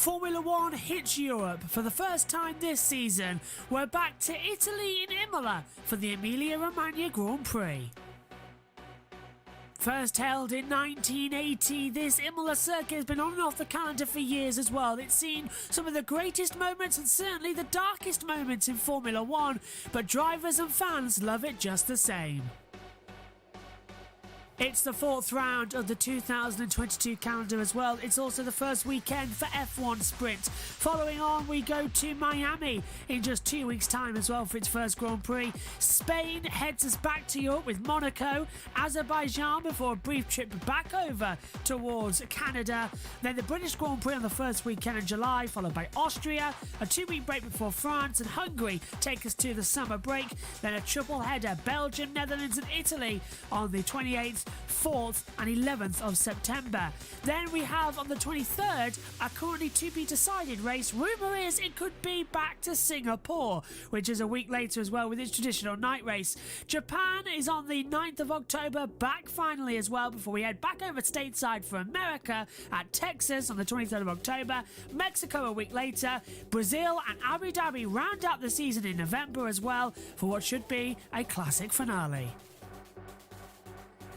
Formula One hits Europe for the first time this season. We're back to Italy in Imola for the Emilia Romagna Grand Prix. First held in 1980, this Imola circuit has been on and off the calendar for years as well. It's seen some of the greatest moments and certainly the darkest moments in Formula One, but drivers and fans love it just the same. It's the fourth round of the 2022 calendar as well. It's also the first weekend for F1 Sprint. Following on, we go to Miami in just 2 weeks' time as well for its first Grand Prix. Spain heads us back to Europe with Monaco, Azerbaijan before a brief trip back over towards Canada. Then the British Grand Prix on the first weekend in July, followed by Austria. A 2-week break before France and Hungary take us to the summer break. Then a triple header, Belgium, Netherlands and Italy on the 28th. 4th and 11th of September. Then we have on the 23rd a currently to be decided race. Rumour is it could be back to Singapore, which is a week later as well with its traditional night race. Japan is on the 9th of October, back finally as well before we head back over stateside for America at Texas on the 23rd of October. Mexico a week later. Brazil and Abu Dhabi round out the season in November as well for what should be a classic finale.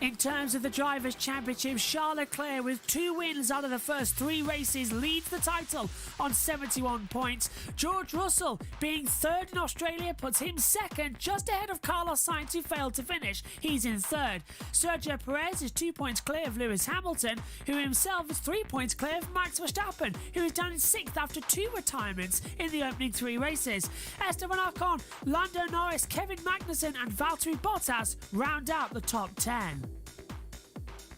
In terms of the Drivers' Championship, Charles Leclerc, with 2 wins out of the first 3 races, leads the title on 71 points. George Russell, being 3rd in Australia, puts him 2nd, just ahead of Carlos Sainz, who failed to finish. He's in 3rd. Sergio Perez is 2 points clear of Lewis Hamilton, who himself is 3 points clear of Max Verstappen, who is down in 6th after 2 retirements in the opening 3 races. Esteban Ocon, Lando Norris, Kevin Magnussen and Valtteri Bottas round out the top 10.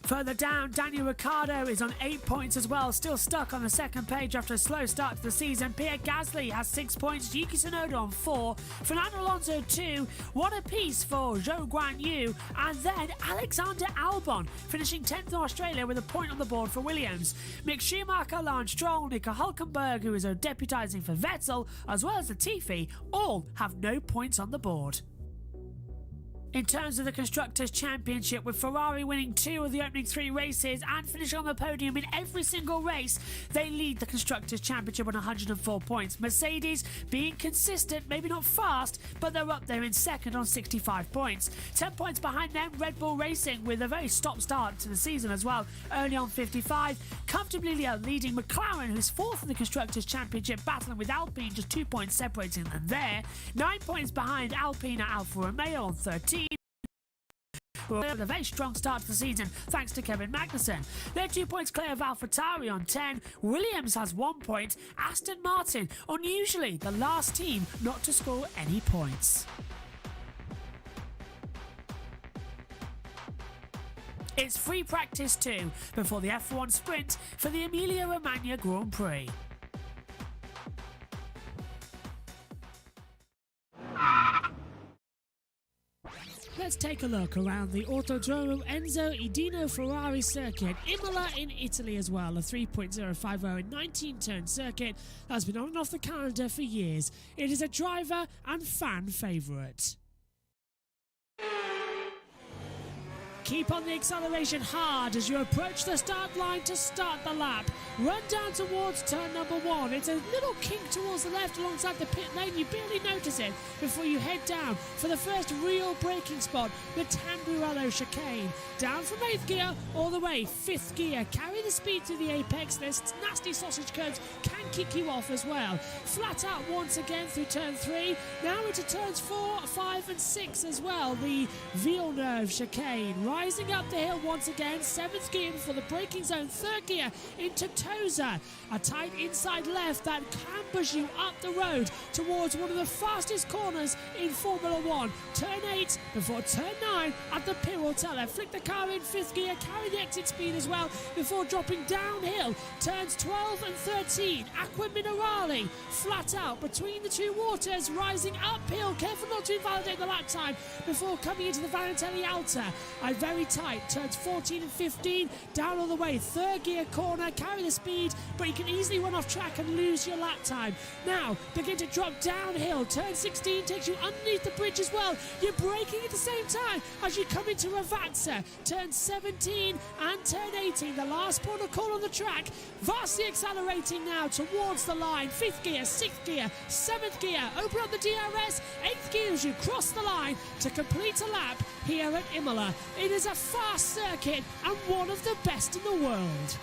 Further down, Daniel Ricciardo is on 8 points as well, still stuck on the second page after a slow start to the season. Pierre Gasly has 6 points, Yuki Tsunoda on 4, Fernando Alonso 2, one apiece for Zhou Guan Yu, and then Alexander Albon finishing 10th in Australia with a point on the board for Williams. Mick Schumacher, Lance Stroll, Nico Hülkenberg, who is deputising for Vettel, as well as Latifi, all have no points on the board. In terms of the Constructors' Championship, with Ferrari winning 2 of the opening 3 races and finishing on the podium in every single race, they lead the Constructors' Championship on 104 points. Mercedes being consistent, maybe not fast, but they're up there in 2nd on 65 points. 10 points behind them, Red Bull Racing, with a very stop-start to the season as well, early on 55. Comfortably leading McLaren, who's 4th in the Constructors' Championship, battling with Alpine, just 2 points separating them there. 9 points behind Alpine at Alfa Romeo on 13. With a very strong start to the season thanks to Kevin Magnussen. They're 2 points clear of AlphaTauri on 10. Williams has 1 point. Aston Martin, unusually the last team not to score any points. It's free practice 2 before the F1 Sprint for the Emilia Romagna Grand Prix. Let's take a look around the Autodromo Enzo Edino Ferrari circuit, Imola in Italy as well, a 3.050 and 19-turn circuit that's been on and off the calendar for years. It is a driver and fan favourite. Keep on the acceleration hard as you approach the start line to start the lap. Run down towards turn number 1. It's a little kink towards the left alongside the pit lane. You barely notice it before you head down for the first real braking spot, the Tamburello chicane. Down from 8th gear all the way 5th gear. Carry the speed to the apex. This nasty sausage curves can kick you off as well. Flat out once again through turn 3. Now into turns 4, 5 and 6 as well. The Villeneuve chicane. Rising up the hill once again, 7th gear before the braking zone, 3rd gear into Tosa. A tight inside left that clambers you up the road towards one of the fastest corners in Formula 1. Turn 8 before turn 9 at the Pirotella. Flick the car in 5th gear, carry the exit speed as well before dropping downhill. Turns 12 and 13, Acqua Minerale, flat out between the 2 waters, rising uphill, careful not to invalidate the lap time before coming into the Vanitelli Alta. Very tight, turns 14 and 15, down all the way, 3rd gear corner, carry the speed, but you can easily run off track and lose your lap time. time. Now, begin to drop downhill. Turn 16 takes you underneath the bridge as well. You're braking at the same time as you come into Ravazza. Turn 17 and turn 18, the last port of call on the track. Vastly accelerating now towards the line. 5th gear, 6th gear, 7th gear. Open up the DRS. 8th gear as you cross the line to complete a lap here at Imola. It is a fast circuit and one of the best in the world.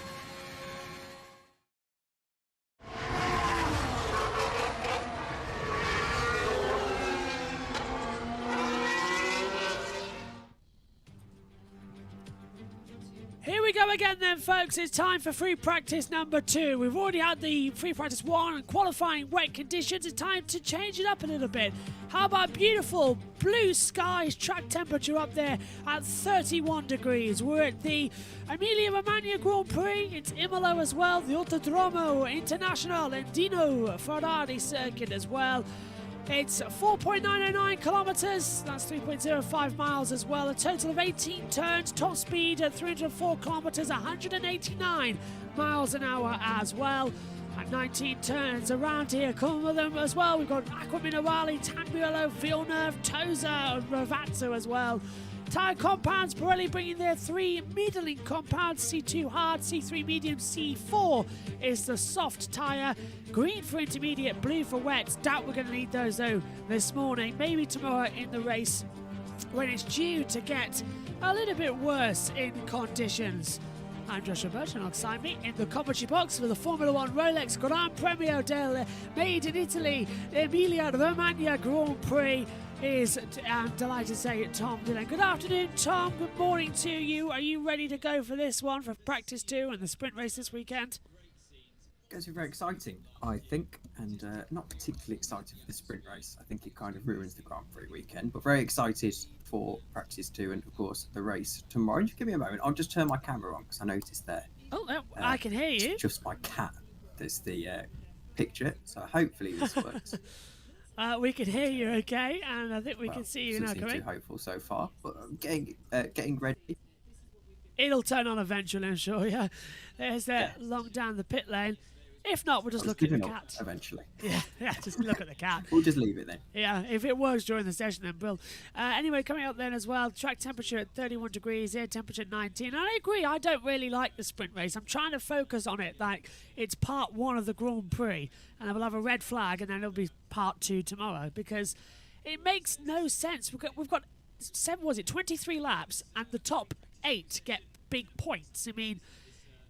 Here we go again then, folks. It's time for free practice number 2. We've already had the free practice 1 and qualifying wet conditions. It's time to change it up a little bit. How about beautiful blue skies, track temperature up there at 31 degrees. We're at the Emilia Romagna Grand Prix. It's Imola as well, the Autodromo International and Dino Ferrari circuit as well. It's 4.909 kilometres, that's 3.05 miles as well. A total of 18 turns, top speed at 304 kilometres, 189 miles an hour as well. At 19 turns around here, come with them as well. We've got Acqua Minerale, Tamburello, Villeneuve, Tosa, and Ravazza as well. Tyre compounds, Pirelli bringing their 3 middling compounds, C2 hard, C3 medium, C4 is the soft tyre. Green for intermediate, blue for wet. Doubt we're going to need those though this morning, maybe tomorrow in the race when it's due to get a little bit worse in conditions. I'm Joshua Burch, and alongside me in the commentary box for the Formula 1 Rolex Gran Premio del Made in Italy Emilia Romagna Grand Prix is, I'm delighted to say, Tom Dillon. Good afternoon, Tom. Good morning to you. Are you ready to go for this one, for practice 2 and the sprint race this weekend? Going to be very exciting, I think, and not particularly excited for the sprint race. I think it kind of ruins the Grand Prix weekend, but very excited for practice 2 and, of course, the race tomorrow. Just give me a moment. I'll just turn my camera on because I noticed there. Oh, I can hear you. It's just my cat. There's the picture, so hopefully this works. We can hear you okay, and I think we can see you now, correct? Too hopeful so far, but I'm getting ready. It'll turn on eventually, I'm sure, yeah. There's that long down the pit lane. If not, we'll just look at the cat. Eventually. Yeah, just look at the cat. We'll just leave it then. Yeah, if it works during the session, then we'll. Anyway, coming up then as well, track temperature at 31 degrees, air temperature at 19. And I agree, I don't really like the sprint race. I'm trying to focus on it like it's part 1 of the Grand Prix, and I will have a red flag, and then it'll be part 2 tomorrow, because it makes no sense. We've got 23 laps, and the top 8 get big points. I mean,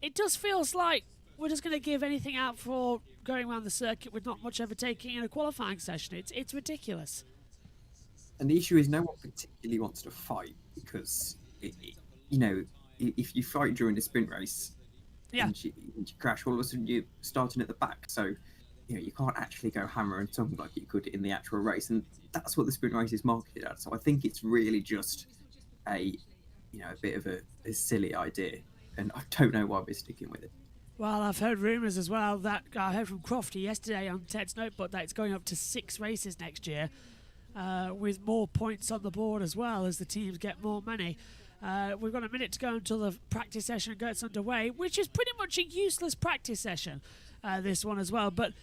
it just feels like we're just going to give anything out for going around the circuit with not much overtaking in a qualifying session. It's ridiculous. And the issue is no one particularly wants to fight because, if you fight during the sprint race and you crash, all of a sudden you're starting at the back. So, you can't actually go hammer and tongue like you could in the actual race. And that's what the sprint race is marketed at. So I think it's really just a bit of a silly idea. And I don't know why we're sticking with it. Well, I've heard rumours as well that I heard from Crofty yesterday on Ted's Notebook that it's going up to 6 races next year with more points on the board as well as the teams get more money. We've got a minute to go until the practice session gets underway, which is pretty much a useless practice session, this one as well. But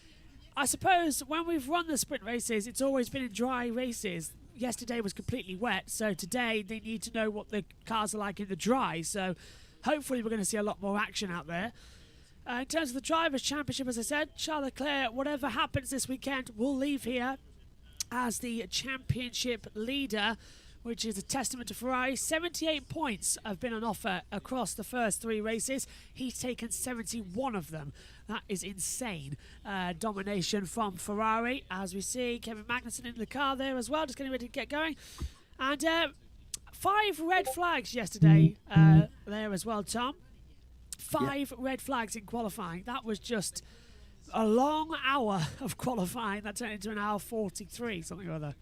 I suppose when we've run the sprint races, it's always been in dry races. Yesterday was completely wet, so today they need to know what the cars are like in the dry. So hopefully we're going to see a lot more action out there. In terms of the Drivers' Championship, as I said, Charles Leclerc, whatever happens this weekend, will leave here as the championship leader, which is a testament to Ferrari. 78 points have been on offer across the first 3 races. He's taken 71 of them. That is insane. Domination from Ferrari. As we see, Kevin Magnussen in the car there as well, just getting ready to get going. And 5 red flags yesterday there as well, Tom. 5 red flags in qualifying. That was just a long hour of qualifying. That turned into an hour 43, something or other.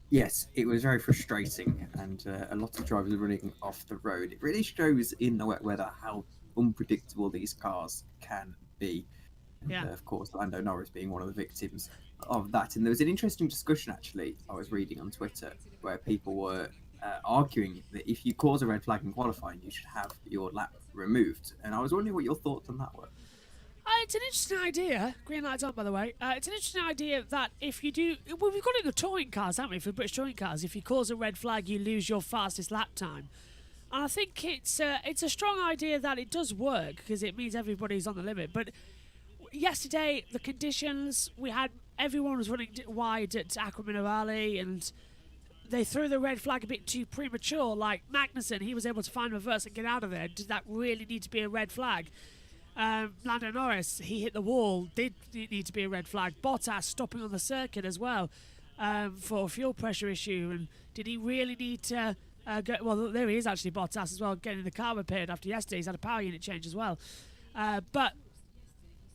Yes, it was very frustrating, and a lot of drivers running off the road. It really shows in the wet weather how unpredictable these cars can be. And, of course, Lando Norris being one of the victims of that. And there was an interesting discussion, actually, I was reading on Twitter, where people were arguing that if you cause a red flag in qualifying, you should have your lap removed. And I was wondering what your thoughts on that were. It's an interesting idea. Green light's on, by the way. It's an interesting idea that if you do... Well, we've got it in the touring cars, haven't we, for British touring cars. If you cause a red flag, you lose your fastest lap time. And I think it's a strong idea that it does work, because it means everybody's on the limit. But yesterday, the conditions, everyone was running wide at Aqua Minerale, and they threw the red flag a bit too premature. Like Magnussen, he was able to find reverse and get out of there. Did that really need to be a red flag? Lando Norris, he hit the wall, did need to be a red flag. Bottas stopping on the circuit as well for a fuel pressure issue. And did he really need to go? Well, there he is actually, Bottas as well, getting the car repaired after yesterday. He's had a power unit change as well. But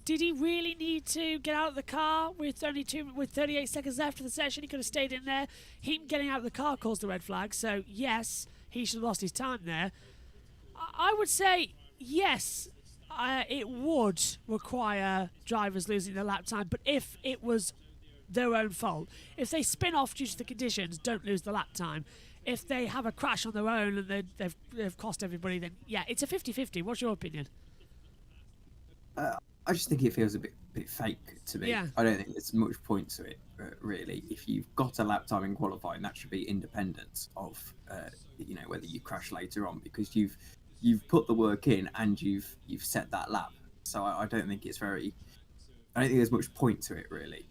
did he really need to get out of the car with 38 seconds left of the session? He could have stayed in there. Him getting out of the car caused the red flag. So yes, he should have lost his time there. I would say yes. It would require drivers losing their lap time, but if it was their own fault, if they spin off due to the conditions, don't lose the lap time. If they have a crash on their own and they've cost everybody, then yeah, it's a 50-50. What's your opinion? I just think it feels a bit fake to me. Yeah. I don't think there's much point to it, really. If you've got a lap time in qualifying, that should be independent of whether you crash later on, because you've put the work in and you've set that lap. So I don't think there's much point to it, really.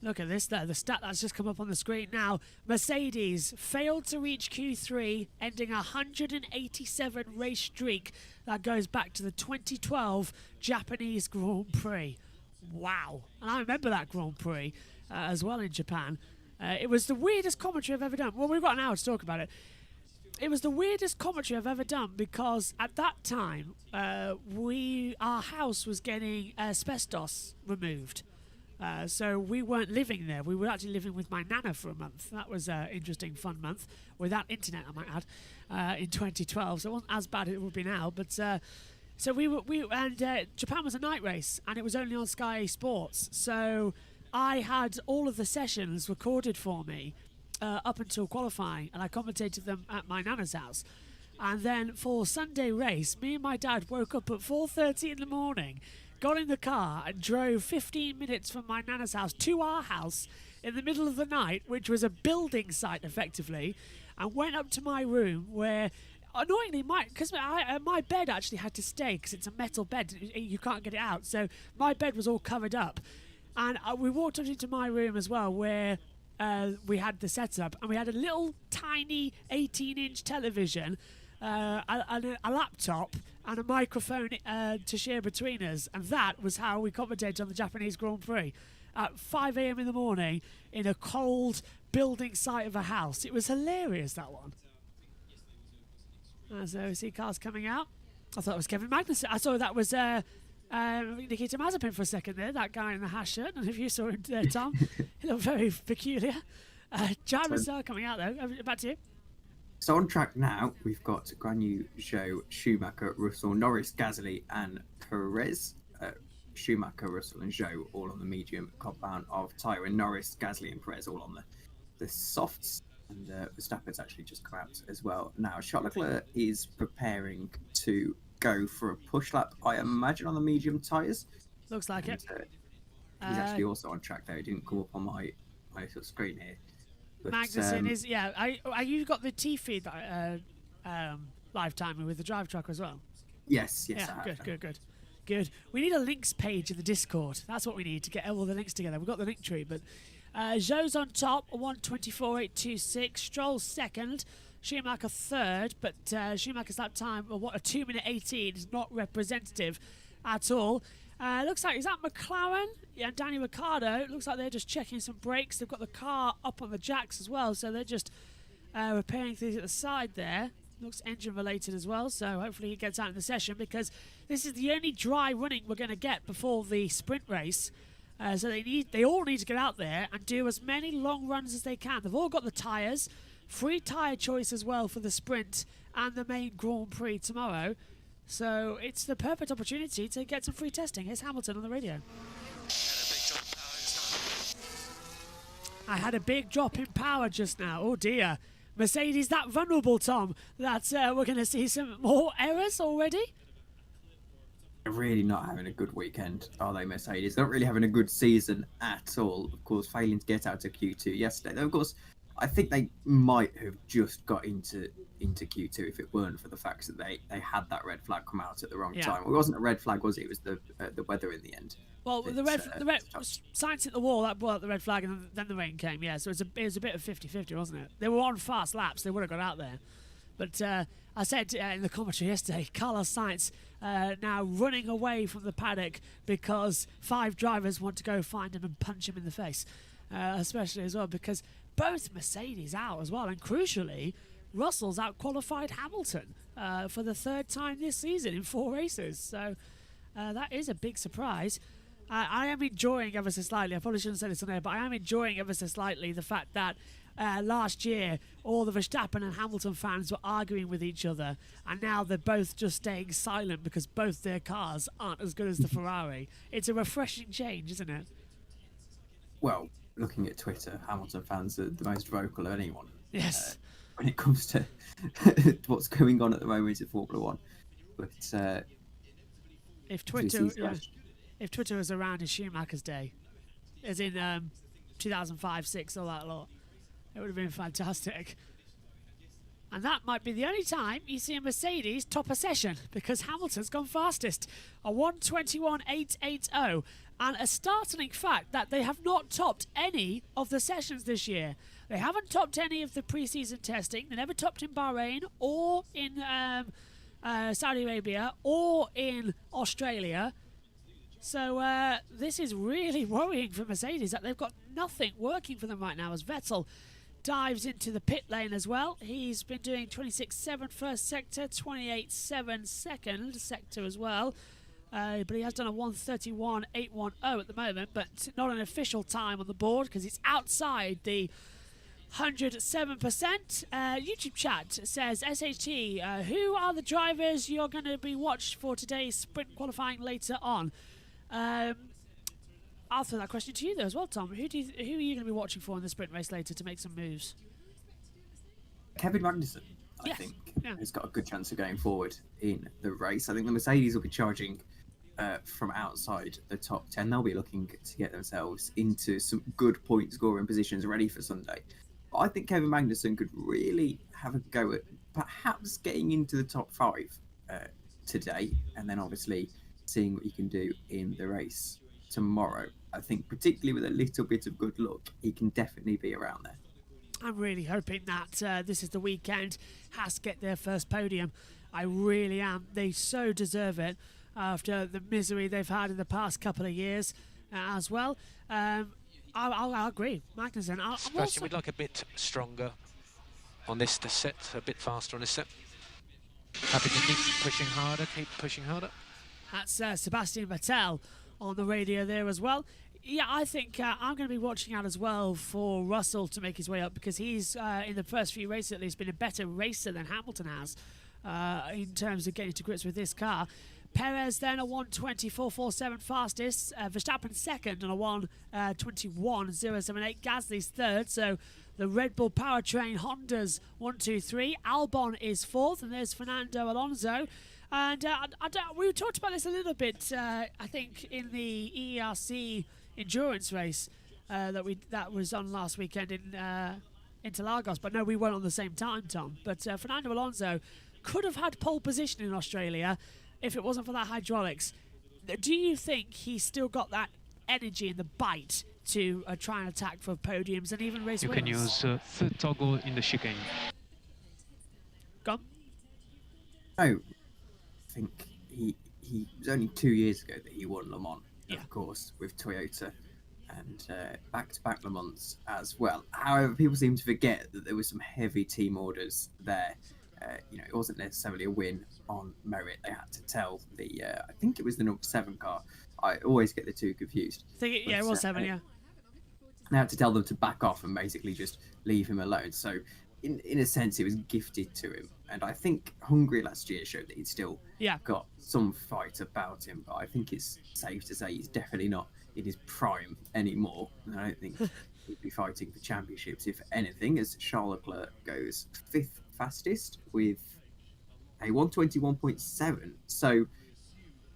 Look at this there, the stat that's just come up on the screen now. Mercedes failed to reach Q3, ending a 187 race streak that goes back to the 2012 Japanese Grand Prix. Wow. And I remember that Grand Prix as well in Japan. It was the weirdest commentary I've ever done. Well, we've got an hour to talk about it. It was the weirdest commentary I've ever done, because at that time, our house was getting asbestos removed. So we weren't living there. We were actually living with my nana for a month. That was an interesting, fun month, without internet, I might add, in 2012. So it wasn't as bad as it would be now. But so Japan was a night race, and it was only on Sky Sports. So I had all of the sessions recorded for me up until qualifying, and I commentated them at my nana's house. And then for Sunday race, me and my dad woke up at 4:30 in the morning, got in the car and drove 15 minutes from my nana's house to our house in the middle of the night, which was a building site effectively, and went up to my room where, annoyingly, my bed actually had to stay because it's a metal bed, you can't get it out, so my bed was all covered up. And we walked up into my room as well, where we had the setup, and we had a little tiny 18-inch television, a laptop, and a microphone to share between us, and that was how we commentated on the Japanese Grand Prix at 5 a.m. in the morning in a cold building site of a house. It was hilarious, that one. So we see cars coming out. I thought it was Kevin Magnussen. I saw that was Nikita Mazepin for a second there, that guy in the hash shirt. And if you saw him there, Tom, he looked very peculiar. Drivers are coming out, though. Back to you. So on track now, we've got Guanyu, Zhou, Schumacher, Russell, Norris, Gasly, and Perez. Schumacher, Russell, and Zhou all on the medium compound of tyre, and Norris, Gasly, and Perez all on the softs. And Verstappen's actually just come out as well. Now, Charles Leclerc is preparing to go for a push lap, I imagine, on the medium tyres. Looks like it. He's actually also on track there. He didn't come up on my little screen here. But, Magnussen is, yeah. You got the T-feed live timing with the drive tracker as well? Yes. Yeah, good. We need a links page in the Discord. That's what we need to get all the links together. We've got the link tree, but Zhou's on top, 1:24.826. Stroll second, Schumacher third, but Schumacher's lap time, a 2:18, is not representative at all. Looks like, is that McLaren? Yeah, Danny Ricciardo. Looks like they're just checking some brakes. They've got the car up on the jacks as well, so they're just repairing things at the side there. Looks engine related as well, so hopefully he gets out in the session, because this is the only dry running we're going to get before the sprint race. So they all need to get out there and do as many long runs as they can. They've all got the tyres. Free tyre choice as well for the sprint and the main Grand Prix tomorrow. So it's the perfect opportunity to get some free testing. Here's Hamilton on the radio. I had a big drop in power just now. Oh dear. Mercedes that vulnerable, Tom, that we're going to see some more errors already? They're really not having a good weekend, are they, Mercedes? They're not really having a good season at all. Of course, failing to get out of Q2 yesterday. Though, of course, I think they might have just got into Q2 if it weren't for the fact that they had that red flag come out at the wrong time. Well, it wasn't a red flag, was it? It was the weather in the end. Well, the red signs hit the wall, that brought up the red flag, and then the rain came. Yeah, so it was a bit of 50-50, wasn't it? They were on fast laps; they would have got out there. But I said in the commentary yesterday, Carlos Sainz now running away from the paddock because 5 drivers want to go find him and punch him in the face, especially as well because both Mercedes out as well, and crucially, Russell's out-qualified Hamilton for the 3rd time this season in 4 races. So that is a big surprise. I am enjoying ever so slightly, I probably shouldn't say this on air, but I am enjoying ever so slightly the fact that last year all the Verstappen and Hamilton fans were arguing with each other, and now they're both just staying silent because both their cars aren't as good as the Ferrari. It's a refreshing change, isn't it? Well, looking at Twitter, Hamilton fans are the most vocal of anyone. Yes. When it comes to what's going on at the moment in Formula One. But if Twitter was around in Schumacher's day, as in 2005, 6, all that lot, it would have been fantastic. And that might be the only time you see a Mercedes top a session, because Hamilton's gone fastest, a 1:21.880, and a startling fact that they have not topped any of the sessions this year. They haven't topped any of the pre-season testing. They never topped in Bahrain or in Saudi Arabia or in Australia. So this is really worrying for Mercedes, that they've got nothing working for them right now, as Vettel dives into the pit lane as well. He's been doing 26.7 first sector, 28.7 second sector as well. But he has done a 1:31.810 at the moment, but not an official time on the board because it's outside the 107%. YouTube chat says, SHT, who are the drivers you're going to be watched for today's sprint qualifying later on? I'll throw that question to you though as well, Tom. Who are you going to be watching for in the sprint race later to make some moves? Kevin Magnussen, I think, has got a good chance of going forward in the race. I think the Mercedes will be charging from outside the top 10. They'll be looking to get themselves into some good point scoring positions ready for Sunday. But I think Kevin Magnussen could really have a go at perhaps getting into the top 5 today, and then obviously seeing what he can do in the race tomorrow. I think particularly with a little bit of good luck, he can definitely be around there. I'm really hoping that this is the weekend has to get their first podium. I really am. They so deserve it after the misery they've had in the past couple of years as well. I'll agree, Magnussen. Sebastian, we'd like a bit stronger on this set, a bit faster on this set. Happy to keep pushing harder. That's Sebastian Vettel on the radio there as well. Yeah, I think I'm going to be watching out as well for Russell to make his way up, because he's, in the first few races at least, been a better racer than Hamilton has in terms of getting to grips with this car. Perez then a 1:24.47 fastest, Verstappen second on a 1:21.078, Gasly's third, so the Red Bull powertrain Honda's 1, 2, 3, Albon is fourth, and there's Fernando Alonso. And we talked about this a little bit, I think, in the ERC endurance race that was on last weekend in Interlagos. But no, we weren't on the same time, Tom. But Fernando Alonso could have had pole position in Australia if it wasn't for that hydraulics. Do you think he's still got that energy and the bite to try and attack for podiums and even race winners? You can use third toggle in the chicane. Go on. Oh, I think he was only 2 years ago that he won Le Mans, of course, with Toyota, and back-to-back Le Mans as well. However, people seem to forget that there were some heavy team orders there. It wasn't necessarily a win on merit. They had to tell I think it was the number 7 car. I always get the two confused. It was 7, yeah. They had to tell them to back off and basically just leave him alone. So, in a sense, it was gifted to him. And I think Hungary last year showed that he'd still got some fight about him. But I think it's safe to say he's definitely not in his prime anymore. And I don't think he'd be fighting for championships, if anything, as Charles Leclerc goes 5th fastest with a 1:21.7. So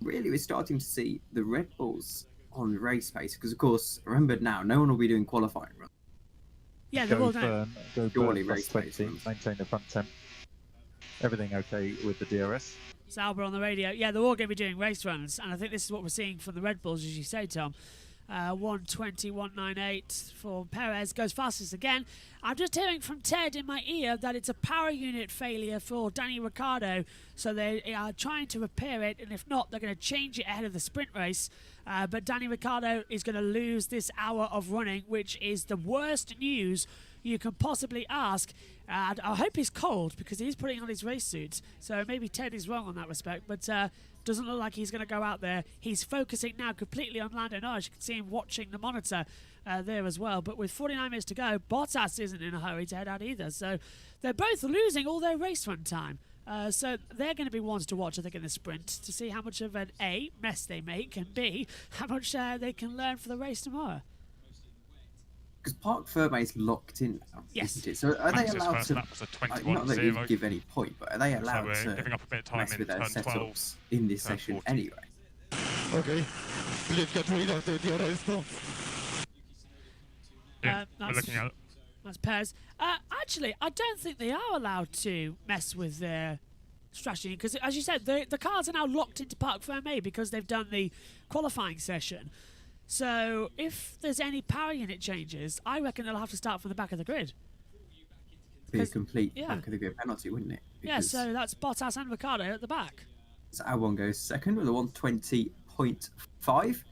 really we're starting to see the Red Bulls on race pace because, of course, remember now, no one will be doing qualifying runs. Yeah, they will now. Go Surely Burn race plus pace 20, runs. maintain the front temp. Everything okay with the DRS? It's Albert on the radio. Yeah, they're all going to be doing race runs, and I think this is what we're seeing from the Red Bulls, as you say, Tom. 120, 198 for Perez, goes fastest again. I'm just hearing from Ted in my ear that it's a power unit failure for Danny Ricciardo, so they are trying to repair it, and if not, they're going to change it ahead of the sprint race. But Danny Ricciardo is going to lose this hour of running, which is the worst news you can possibly ask. And I hope he's cold because he's putting on his race suit, so maybe Ted is wrong on that respect, but doesn't look like he's going to go out there. He's focusing now completely on Lando Norris. You can see him watching the monitor there as well. But with 49 minutes to go, Bottas isn't in a hurry to head out either. So they're both losing all their race run time. So they're going to be ones to watch, I think, in the sprint to see how much of an A, mess they make, and B, how much they can learn for the race tomorrow. Because Park Ferme is locked in now, Yes. isn't it? So are they Max's allowed first to? lap was a Not that you 21.0. give any point, but are they allowed we're to giving up a bit of time mess in with their turn 12, setups in this turn session 40. anyway? Okay, please get rid of the DRS now. Yeah, we're That's- looking at That's Perez. Actually, I don't think they are allowed to mess with their strategy because, as you said, the cars are now locked into Parc Fermé because they've done the qualifying session. So if there's any power unit changes, I reckon they'll have to start from the back of the grid. Be a 'Cause- complete yeah. back of the grid penalty, wouldn't it? Yeah, Because so that's Bottas and Ricciardo at the back. So Albon goes second with a 120.5,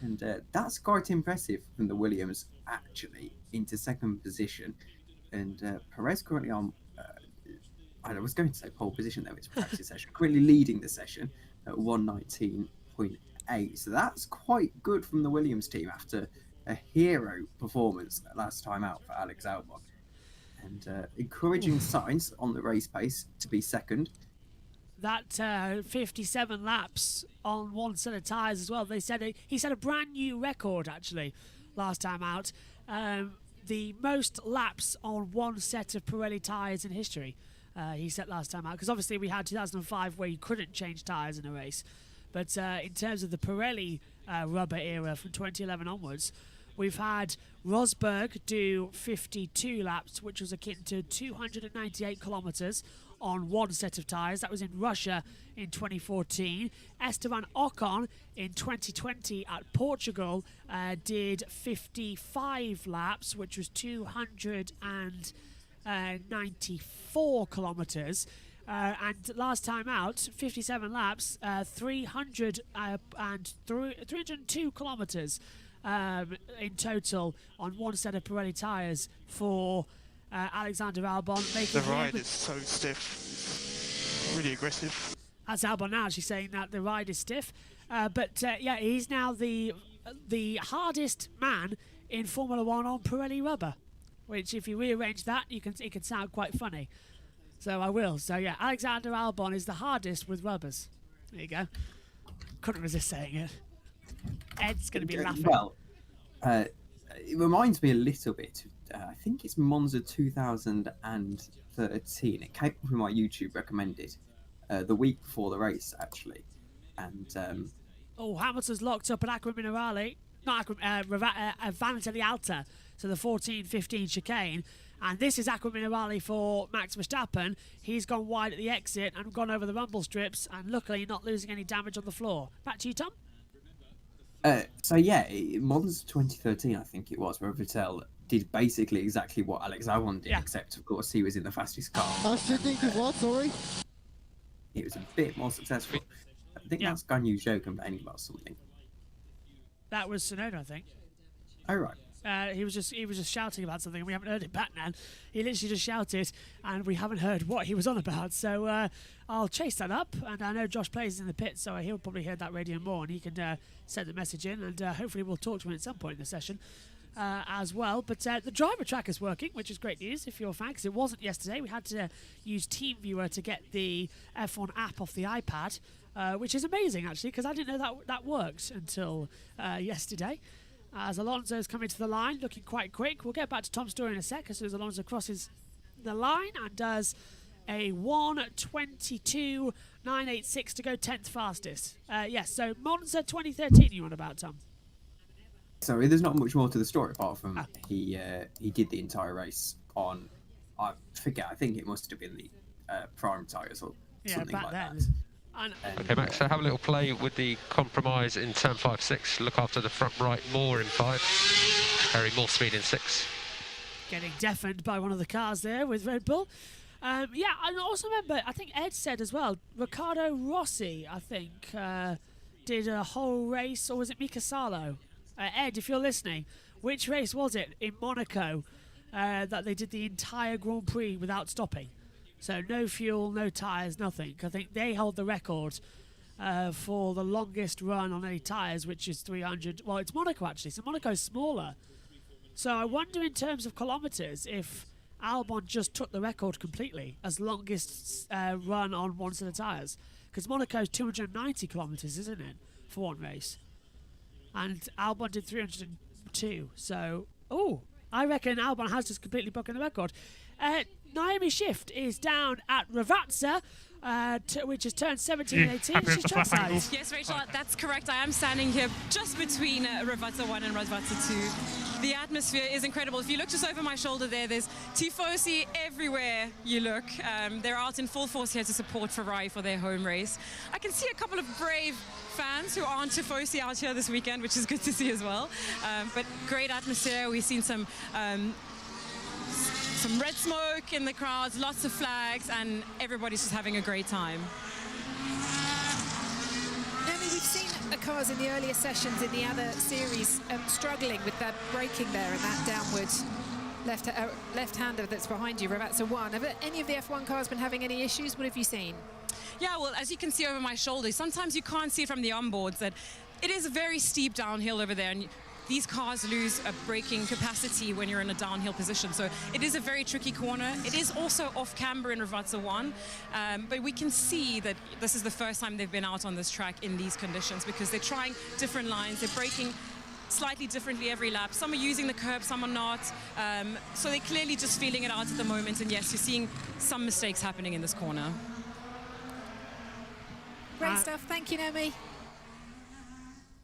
and that's quite impressive from the Williams actually into second position. And Perez currently on, I was going to say pole position though, it's practice session, currently leading the session at 119.8. So that's quite good from the Williams team after a hero performance last time out for Alex Albon. And encouraging signs on the race pace to be second. That 57 laps on one set of tyres as well. They said he set a brand new record actually last time out. The most laps on one set of Pirelli tyres in history. He set last time out because obviously we had 2005 where you couldn't change tyres in a race. But in terms of the Pirelli rubber era from 2011 onwards, we've had Rosberg do 52 laps, which was akin to 298 kilometres on one set of tyres. That was in Russia in 2014. Esteban Ocon in 2020 at Portugal did 55 laps, which was 294 kilometres. And last time out, 57 laps, 302 kilometres in total on one set of Pirelli tyres for Alexander Albon. The ride is so stiff, really aggressive. That's Albon now actually saying that the ride is stiff. But yeah, he's now the hardest man in Formula One on Pirelli rubber, which if you rearrange that, it can sound quite funny. So I will. So yeah, Alexander Albon is the hardest with rubbers. There you go. Couldn't resist saying it. Ed's going to be laughing. Well, it reminds me a little bit. I think it's Monza 2013. It came from my YouTube recommended the week before the race, actually. And Hamilton's locked up at Acqua Minerale. Not Vanity Alta. So the 14-15 chicane. And this is Acqua Minerale for Max Verstappen. He's gone wide at the exit and gone over the rumble strips, and luckily not losing any damage on the floor. Back to you, Tom. So yeah, Monza 2013, I think it was, where Vettel did basically exactly what Alex Albon did, except of course he was in the fastest car. I think it was, sorry. It was a bit more successful. I think that's Ganyu Zhou complaining about something. That was Tsunoda, I think. Oh right. He was just shouting about something. We haven't heard it back now. He literally just shouted, and we haven't heard what he was on about. So I'll chase that up. And I know Josh Plays is in the pit, so he'll probably hear that radio more, and he can send the message in, and hopefully we'll talk to him at some point in the session as well. But the driver track is working, which is great news if you're a fan, because it wasn't yesterday. We had to use TeamViewer to get the F1 app off the iPad, which is amazing actually, because I didn't know that worked until yesterday. As Alonso's coming to the line, looking quite quick. We'll get back to Tom's story in a sec as soon as Alonso crosses the line and does a 1:22.986 to go 10th fastest. Yes, so Monza 2013 you on about, Tom? So there's not much more to the story apart from he did the entire race on, I forget, I think it must have been the prime tyres or something like then. that. Okay, Max, so have a little play with the compromise in turn 5-6. Look after the front right more in 5. Carry more speed in 6. Getting deafened by one of the cars there with Red Bull. I also remember, I think Ed said as well, Riccardo Rossi, I think, did a whole race, or was it Mika Salo? Ed, if you're listening, which race was it in Monaco that they did the entire Grand Prix without stopping? So no fuel, no tyres, nothing. I think they hold the record for the longest run on any tyres, which is 300. Well, it's Monaco actually, so Monaco's smaller. So I wonder in terms of kilometres if Albon just took the record completely as longest run on one set of tyres. Because Monaco's 290 kilometres, isn't it, for one race? And Albon did 302. So, I reckon Albon has just completely broken the record. Naomi Shift is down at Ravazza, which has turned 17 and 18. She's trackside. Yes, Rachel, that's correct. I am standing here just between Ravazza 1 and Ravazza 2. The atmosphere is incredible. If you look just over my shoulder there's Tifosi everywhere you look. They're out in full force here to support Ferrari for their home race. I can see a couple of brave fans who aren't Tifosi out here this weekend, which is good to see as well. But great atmosphere. We've seen some red smoke in the crowds, lots of flags, and everybody's just having a great time. Naomi, we've seen cars in the earlier sessions in the other series struggling with that braking there and that downward left-hander that's behind you, Ravazza 1. Have any of the F1 cars been having any issues? What have you seen? Yeah, well, as you can see over my shoulder, sometimes you can't see from the onboards that it is a very steep downhill over there, and these cars lose a braking capacity when you're in a downhill position. So it is a very tricky corner. It is also off camber in Ravazza 1, but we can see that this is the first time they've been out on this track in these conditions because they're trying different lines. They're braking slightly differently every lap. Some are using the curb, some are not. So they're clearly just feeling it out at the moment. And yes, you're seeing some mistakes happening in this corner. Great stuff. Thank you, Naomi.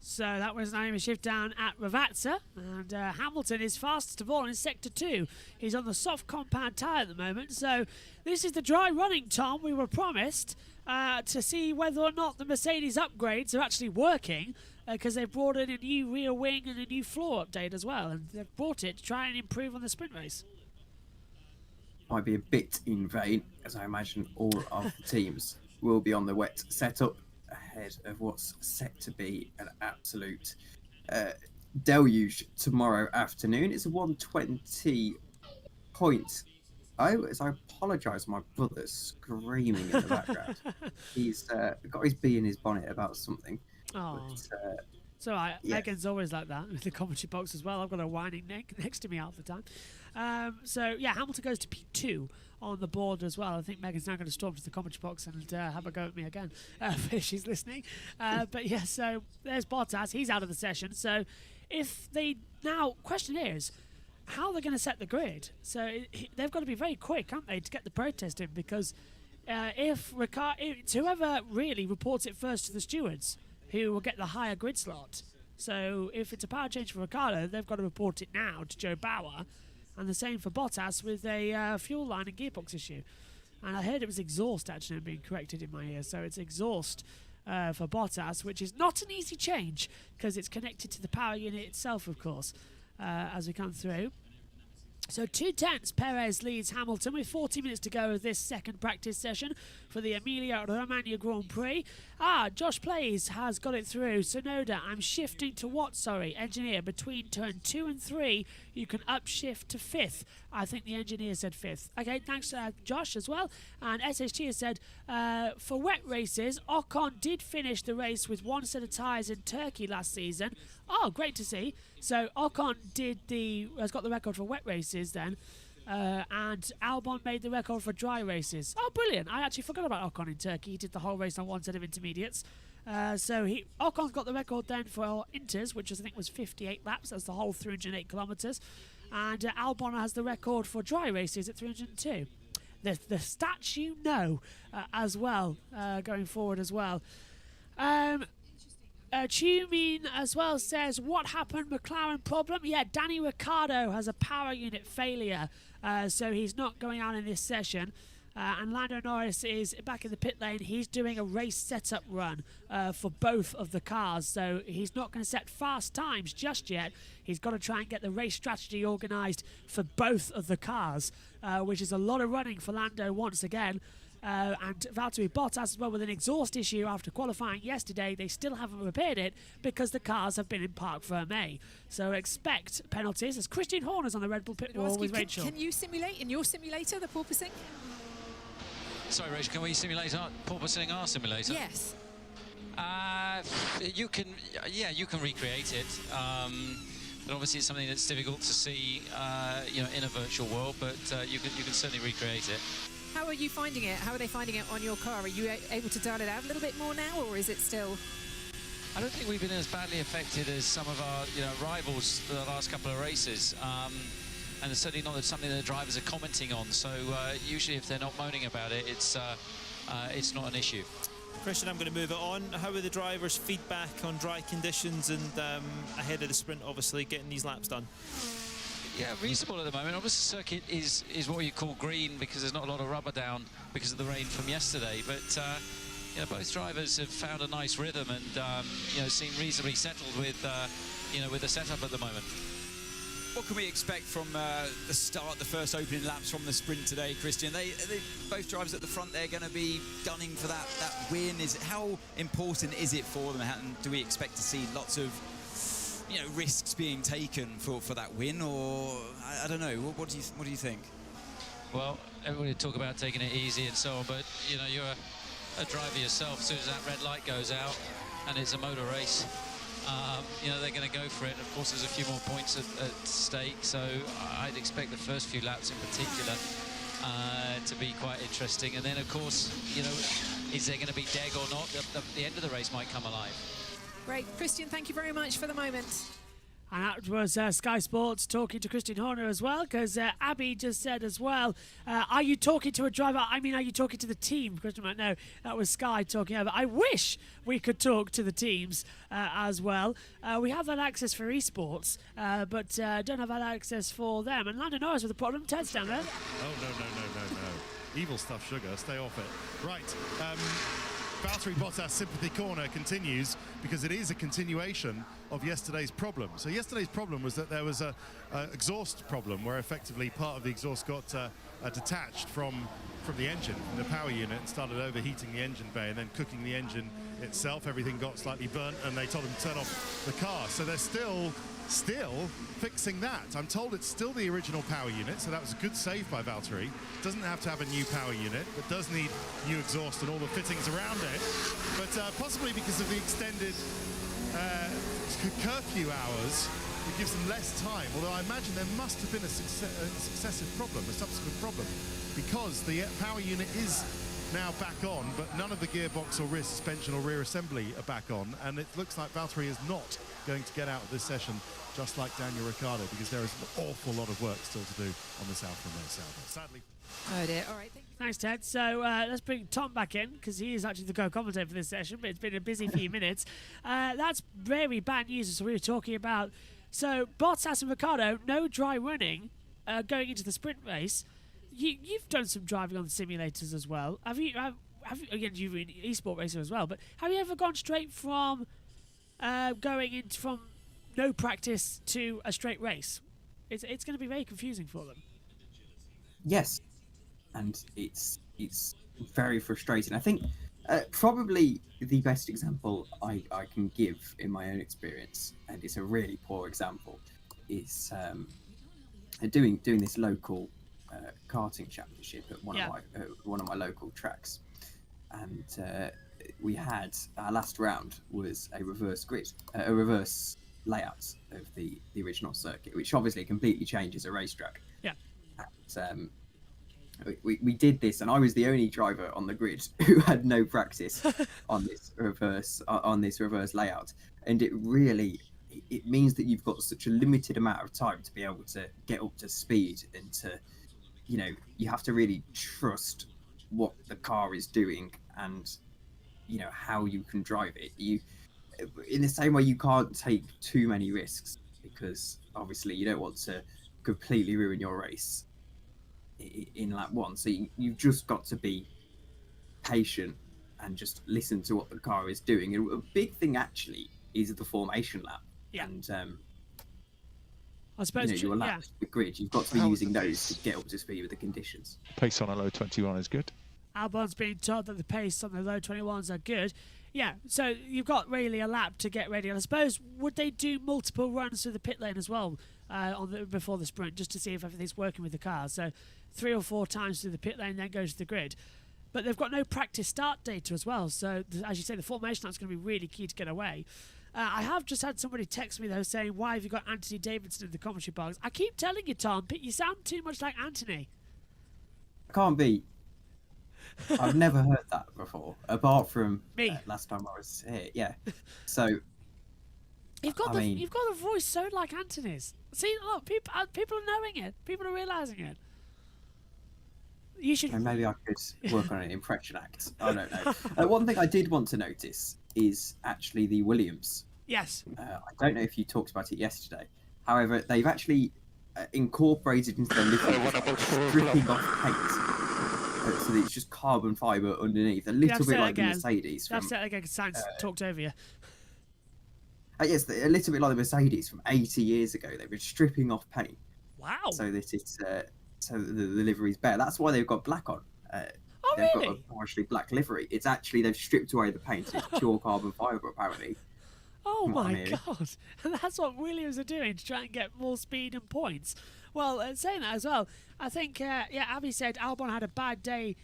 So that was Naomi Shift down at Ravazza, and Hamilton is fastest of all in Sector 2. He's on the soft compound tyre at the moment, so this is the dry running, Tom, we were promised, to see whether or not the Mercedes upgrades are actually working, because they've brought in a new rear wing and a new floor update as well, and they've brought it to try and improve on the sprint race. Might be a bit in vain, as I imagine all of the teams will be on the wet setup ahead of what's set to be an absolute deluge tomorrow afternoon. It's a 1:20 point. I apologise, my brother's screaming in the background. He's got his bee in his bonnet about something. Oh, but, it's all right. yeah. Megan's always like that in the commentary box as well. I've got a whining next to me half the time. So yeah, Hamilton goes to P2 on the board as well. I think Megan's now going to storm to the commentary box and have a go at me again if she's listening. But yeah, so there's Bottas. He's out of the session. So if they now, question is, how are they going to set the grid? So they've got to be very quick, haven't they, to get the protest in, because if it's whoever really reports it first to the stewards who will get the higher grid slot. So if it's a power change for Ricciardo, they've got to report it now to Joe Bauer. And the same for Bottas with a fuel line and gearbox issue. And I heard it was exhaust actually being corrected in my ear. So it's exhaust for Bottas, which is not an easy change because it's connected to the power unit itself, of course, as we come through. So 2/10, Perez leads Hamilton with 40 minutes to go of this second practice session for the Emilia Romagna Grand Prix. Josh Plays has got it through. Sonoda, I'm shifting to what? Sorry, engineer, between turn 2 and 3, you can upshift to 5th. I think the engineer said 5th. Okay, thanks Josh as well. And SHT has said, for wet races, Ocon did finish the race with one set of tyres in Turkey last season. Oh, great to see. So Ocon has got the record for wet races then. And Albon made the record for dry races. Oh, brilliant. I actually forgot about Ocon in Turkey. He did the whole race on one set of intermediates. So Ocon's got the record then for inters, which I think was 58 laps. That's the whole 308 kilometres. And Albon has the record for dry races at 302. the stats as well, going forward as well. Tumin as well says, what happened, McLaren problem? Yeah, Danny Ricciardo has a power unit failure, so he's not going out in this session. And Lando Norris is back in the pit lane. He's doing a race setup run for both of the cars, so he's not going to set fast times just yet. He's got to try and get the race strategy organised for both of the cars, which is a lot of running for Lando once again. And Valtteri Bottas as well with an exhaust issue after qualifying yesterday. They still haven't repaired it because the cars have been in Parc Fermé. So expect penalties as Christian Horner's on the Red Bull pit wall with Rachel. Can you simulate in your simulator the porpoising? Sorry, Rachel, can we simulate porpoising our simulator? Yes. You can recreate it. But obviously it's something that's difficult to see, in a virtual world. But you can certainly recreate it. How are you finding it? How are they finding it on your car? Are you able to dial it out a little bit more now, or is it still? I don't think we've been as badly affected as some of our rivals for the last couple of races. And it's certainly not something that the drivers are commenting on. So usually if they're not moaning about it, it's not an issue. Christian, I'm going to move it on. How are the drivers' feedback on dry conditions and ahead of the sprint, obviously, getting these laps done? Yeah, reasonable at the moment. Obviously, the circuit is what you call green because there's not a lot of rubber down because of the rain from yesterday. But both drivers have found a nice rhythm and seem reasonably settled with the setup at the moment. What can we expect from the start, the first opening laps from the sprint today, Christian? They both drivers at the front, they're going to be gunning for that win. How important is it for them? Do we expect to see lots of risks being taken for that win, or I don't know? What do you think? Well, everybody talk about taking it easy and so on, but you're a driver yourself. As soon as that red light goes out and it's a motor race, they're going to go for it. Of course, there's a few more points at stake, so I'd expect the first few laps in particular to be quite interesting. And then, of course, is there going to be deg or not? The end of the race might come alive. Great. Christian, thank you very much for the moment. And that was Sky Sports talking to Christian Horner as well, because Abby just said as well, are you talking to a driver? I mean, are you talking to the team? Christian might know that was Sky talking over. I wish we could talk to the teams as well. We have that access for esports, but don't have that access for them. And Lando Norris with a problem. Ted's down there. Oh, no. Evil stuff, sugar. Stay off it. Right. Valtteri Bottas sympathy corner continues because it is a continuation of yesterday's problem. So yesterday's problem was that there was a exhaust problem where effectively part of the exhaust got detached from the engine, from the power unit, and started overheating the engine bay and then cooking the engine itself. Everything got slightly burnt and they told him to turn off the car. So they're still fixing that. I'm told it's still the original power unit, so that was a good save by Valtteri. Doesn't have to have a new power unit, but does need new exhaust and all the fittings around it. But possibly because of the extended curfew hours, it gives them less time. Although I imagine there must have been a successive problem, a subsequent problem, because the power unit is now back on, but none of the gearbox or rear suspension or rear assembly are back on, and it looks like Valtteri is not going to get out of this session, just like Daniel Ricciardo, because there is an awful lot of work still to do on this Alfa Romeo Sauber. Sadly. Oh dear. All right. Thanks, Ted. So let's bring Tom back in, because he is actually the co-commentator for this session, but it's been a busy few minutes. That's very bad news, as we were talking about. So Bottas and Ricciardo, no dry running going into the sprint race. You've done some driving on the simulators as well. Have you? Again, you've been an esport racer as well, but have you ever gone straight from going into from no practice to a straight race? It's going to be very confusing for them. Yes, and it's very frustrating. I think probably the best example I can give in my own experience, and it's a really poor example, is doing this local karting championship at one of my local tracks, and we had our last round was a reverse grid, a reverse layout of the original circuit, which obviously completely changes a racetrack. Yeah. And, we did this, and I was the only driver on the grid who had no practice on this reverse layout, and it means that you've got such a limited amount of time to be able to get up to speed and to you have to really trust what the car is doing and, how you can drive it. In the same way, you can't take too many risks because obviously you don't want to completely ruin your race in lap one. So you've just got to be patient and just listen to what the car is doing. And a big thing actually is the formation lap. Yeah. And I suppose your lap, the grid, you've got to be using those to get up to speed with the conditions. Pace on a low 21 is good. Albon's being told that the pace on the low 21s are good. Yeah, so you've got really a lap to get ready. And I suppose, would they do multiple runs through the pit lane as well before the sprint, just to see if everything's working with the car? So 3 or 4 times through the pit lane, then go to the grid. But they've got no practice start data as well. So, as you say, the formation lap's going to be really key to get away. I have just had somebody text me, though, saying, why have you got Anthony Davidson in the commentary box? I keep telling you, Tom, you sound too much like Anthony. Can't be. I've never heard that before, apart from me last time I was here. Yeah, so you've got the voice so like Anthony's. See, look, people are knowing it. People are realizing it. You should. And maybe I could work on an impression act. I don't know. One thing I did want to notice is actually the Williams. Yes. I don't know if you talked about it yesterday. However, they've actually incorporated into their livery stripping off paint. So that it's just carbon fibre underneath, a little bit like the Mercedes. That's it again, because science talked over you. Yes, a little bit like the Mercedes from 80 years ago. They've been stripping off paint. Wow. So that it's so the livery's bare. That's why they've got black on. They've got a partially black livery. It's actually they've stripped away the paint. It's pure carbon fibre, apparently. Oh my god! And that's what Williams are doing to try and get more speed and points. Well, saying that as well, I think, Abby said Albon had a bad day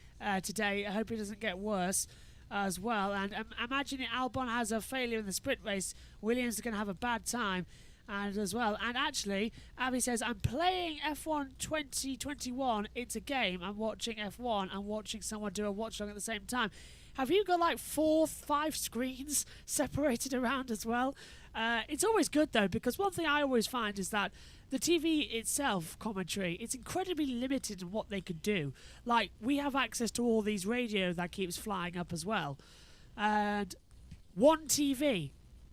today. I hope it doesn't get worse as well. And imagining Albon has a failure in the sprint race, Williams is going to have a bad time as well. And actually, Abby says, I'm playing F1 2021. It's a game. I'm watching F1. I'm watching someone do a watch along at the same time. Have you got like 4, 5 screens separated around as well? It's always good though, because one thing I always find is that the TV itself, commentary, it's incredibly limited in what they could do. Like, we have access to all these radio that keeps flying up as well. And one TV.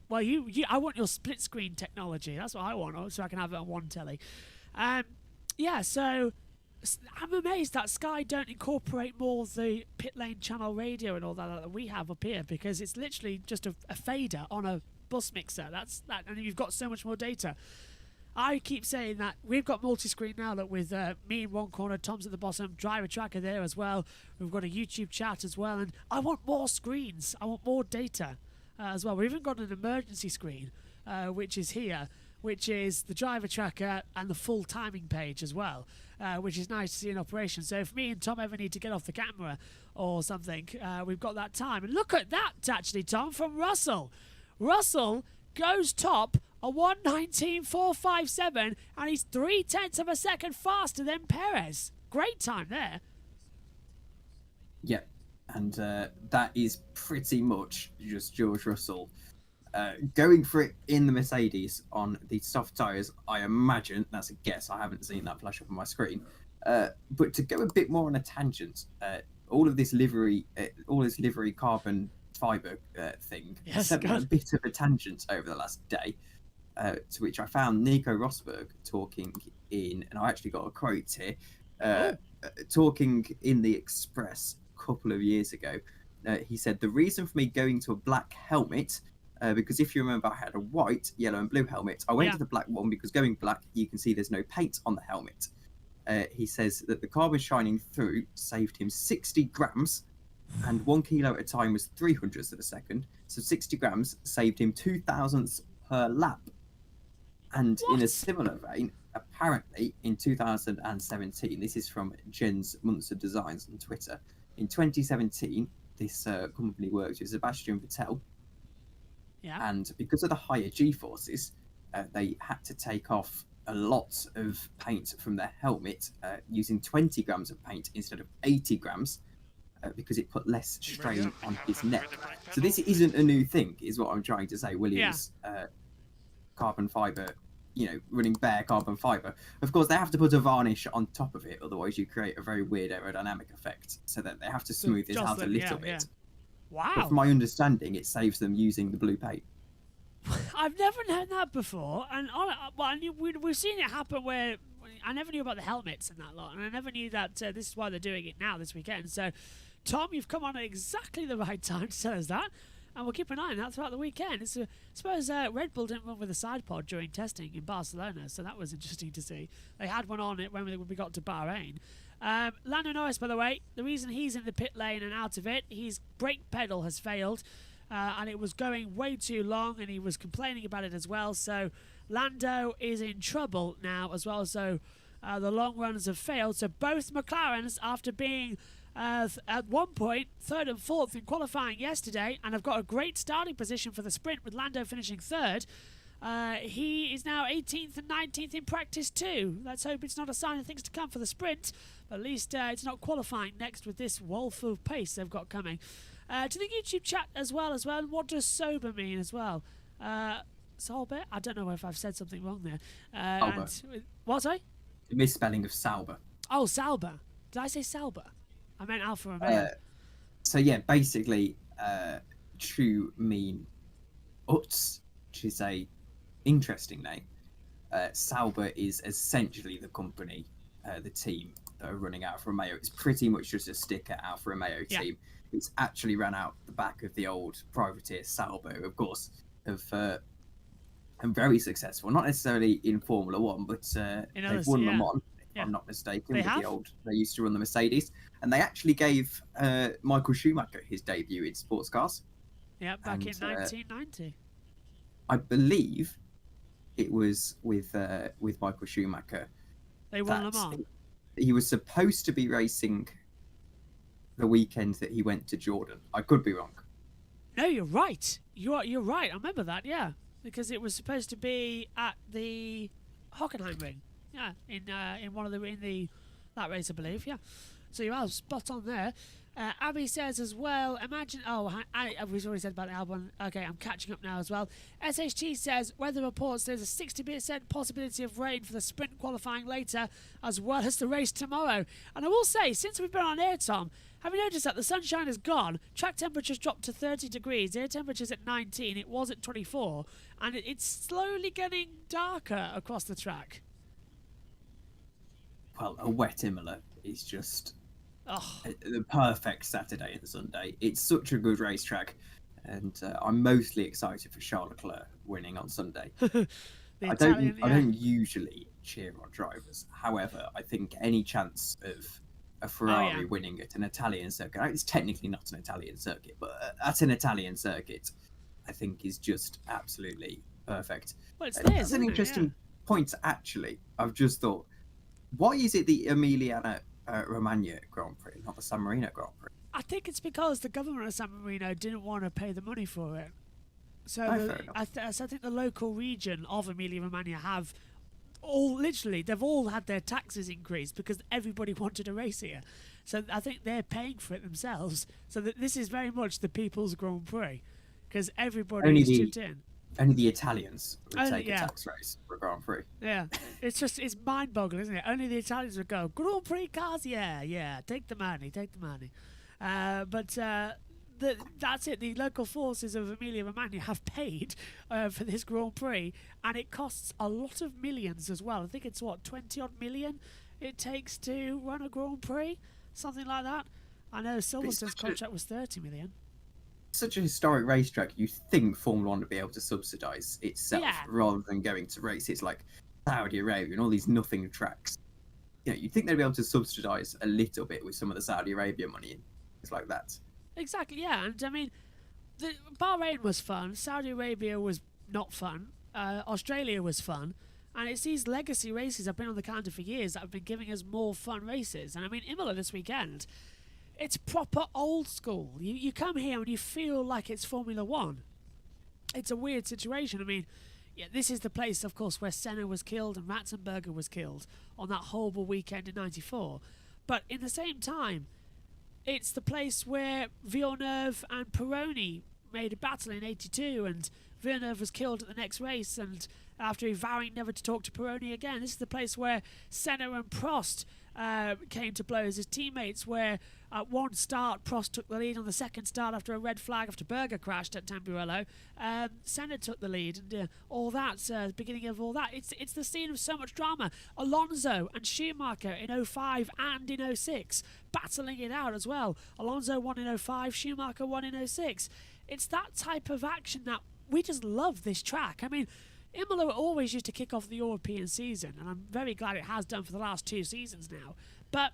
Well, I want your split screen technology. That's what I want, so I can have it on one telly. So I'm amazed that Sky don't incorporate more of the pit lane channel radio and all that we have up here, because it's literally just a fader on a bus mixer. That's that, and you've got so much more data. I keep saying that we've got multi-screen now, look, with me in one corner, Tom's at the bottom, driver tracker there as well. We've got a YouTube chat as well, and I want more screens. I want more data as well. We've even got an emergency screen, which is here, which is the driver tracker and the full timing page as well, which is nice to see in operation. So if me and Tom ever need to get off the camera or something, we've got that time. And look at that, actually, Tom, from Russell. Russell goes top a 1:19.457, and he's 0.3 of a second faster than Perez. Great time there. Yeah, and that is pretty much just George Russell going for it in the Mercedes on the soft tyres. I imagine, that's a guess, I haven't seen that flash up on my screen. But to go a bit more on a tangent, all this livery carbon fibre thing sent me on a bit of a tangent over the last day. To which I found Nico Rosberg talking in, and I actually got a quote here, talking in the Express a couple of years ago. He said, the reason for me going to a black helmet, because if you remember I had a white, yellow and blue helmet, I went to the black one because going black, you can see there's no paint on the helmet. He says that the carbon shining through saved him 60 grams, and 1 kilo at a time was 300ths of a second, so 60 grams saved him 2,000ths per lap. And in a similar vein, apparently in 2017, this is from Jens Munzer Designs on Twitter, in 2017, this company worked with Sebastian Vettel. Yeah. And because of the higher G-forces, they had to take off a lot of paint from their helmet using 20 grams of paint instead of 80 grams because it put less strain on his neck. So this isn't a new thing, is what I'm trying to say. Williams carbon fibre running bare carbon fibre. Of course, they have to put a varnish on top of it, otherwise you create a very weird aerodynamic effect. So that they have to smooth it out a little bit. Yeah. Wow. But from my understanding, it saves them using the blue paint. I've never known that before, and we've seen it happen where I never knew about the helmets and that lot, and I never knew that this is why they're doing it now this weekend. So, Tom, you've come on at exactly the right time to tell us that, and we'll keep an eye on that throughout the weekend. I suppose Red Bull didn't run with a side pod during testing in Barcelona, so that was interesting to see. They had one on it when we got to Bahrain. Lando Norris, by the way, the reason he's in the pit lane and out of it, his brake pedal has failed. And it was going way too long, and he was complaining about it as well. So Lando is in trouble now as well. So the long runs have failed. So both McLarens, after being at one point 3rd and 4th in qualifying yesterday, and have got a great starting position for the sprint with Lando finishing 3rd. He is now 18th and 19th in practice too. Let's hope it's not a sign of things to come for the sprint. But at least it's not qualifying next with this woeful pace they've got coming. To the YouTube chat as well. What does sober mean as well? Sauber? I don't know if I've said something wrong there. What, sorry? The misspelling of Sauber. Oh, Sauber. Did I say Sauber? I meant Alfa Romeo. So yeah, basically, to mean Utz, which is a interesting name. Sauber is essentially the company, the team that are running Alfa Romeo. It's pretty much just a sticker Alfa Romeo team. It's actually ran out the back of the old privateer Sauber, who, of course, have been very successful. Not necessarily in Formula One, but they've won Le Mans, if I'm not mistaken. They used to run the Mercedes, and they actually gave Michael Schumacher his debut in sports cars. Yeah, back in 1990. I believe it was with Michael Schumacher. They won Le Mans. He was supposed to be racing the weekend that he went to Jordan. I could be wrong. No, you're right. You're right. I remember that. Yeah, because it was supposed to be at the Hockenheim ring. Yeah, in one of that race, I believe. Yeah, so you are spot on there. Abby says as well, imagine... Oh, we've already said about the album. Okay, I'm catching up now as well. SHT says, weather reports there's a 60% possibility of rain for the sprint qualifying later, as well as the race tomorrow. And I will say, since we've been on air, Tom, have you noticed that the sunshine is gone? Track temperature's dropped to 30 degrees. Air temperature's at 19. It was at 24. And it's slowly getting darker across the track. Well, a wet Imola is just... the perfect Saturday and Sunday. It's such a good racetrack, and I'm mostly excited for Charles Leclerc winning on Sunday. I don't usually cheer on drivers. However, I think any chance of a Ferrari winning at an Italian circuit, it's technically not an Italian circuit, but at an Italian circuit, I think is just absolutely perfect. Well, that's an interesting point, actually. I've just thought, why is it the Emilia Romagna Grand Prix, not the San Marino Grand Prix? I think it's because the government of San Marino didn't want to pay the money for it. So I think the local region of Emilia Romagna have they've all had their taxes increased because everybody wanted a race here. So I think they're paying for it themselves. So that this is very much the people's Grand Prix because everybody is chipped in. Only the Italians would take a tax race for a Grand Prix. Yeah, it's mind-boggling, isn't it? Only the Italians would go, Grand Prix cars, yeah, take the money. But that's it. The local forces of Emilia Romagna have paid for this Grand Prix, and it costs a lot of millions as well. I think it's 20-odd million it takes to run a Grand Prix, something like that. I know Silverstone's contract was 30 million. Such a historic racetrack, you think Formula One would be able to subsidise itself rather than going to races like Saudi Arabia and all these nothing tracks. You'd think they'd be able to subsidise a little bit with some of the Saudi Arabia money and things like that. Exactly, yeah. And I mean, the Bahrain was fun, Saudi Arabia was not fun, Australia was fun, and it's these legacy races I've been on the calendar for years that have been giving us more fun races. And I mean, Imola this weekend, it's proper old school. You come here and you feel like it's Formula One. It's a weird situation. I mean, this is the place, of course, where Senna was killed and Ratzenberger was killed on that horrible weekend in '94. But in the same time, it's the place where Villeneuve and Pironi made a battle in '82, and Villeneuve was killed at the next race, and after vowing never to talk to Pironi again. This is the place where Senna and Prost came to blows as teammates, where at one start Prost took the lead. On the second start, after a red flag after Berger crashed at Tamburello, Senna took the lead, and all that, beginning of all that. It's the scene of so much drama. Alonso and Schumacher in 05 and in 06 battling it out as well. Alonso won in 05, Schumacher won in 06. It's that type of action that we just love this track. I mean, Imola always used to kick off the European season, and I'm very glad it has done for the last 2 seasons now. But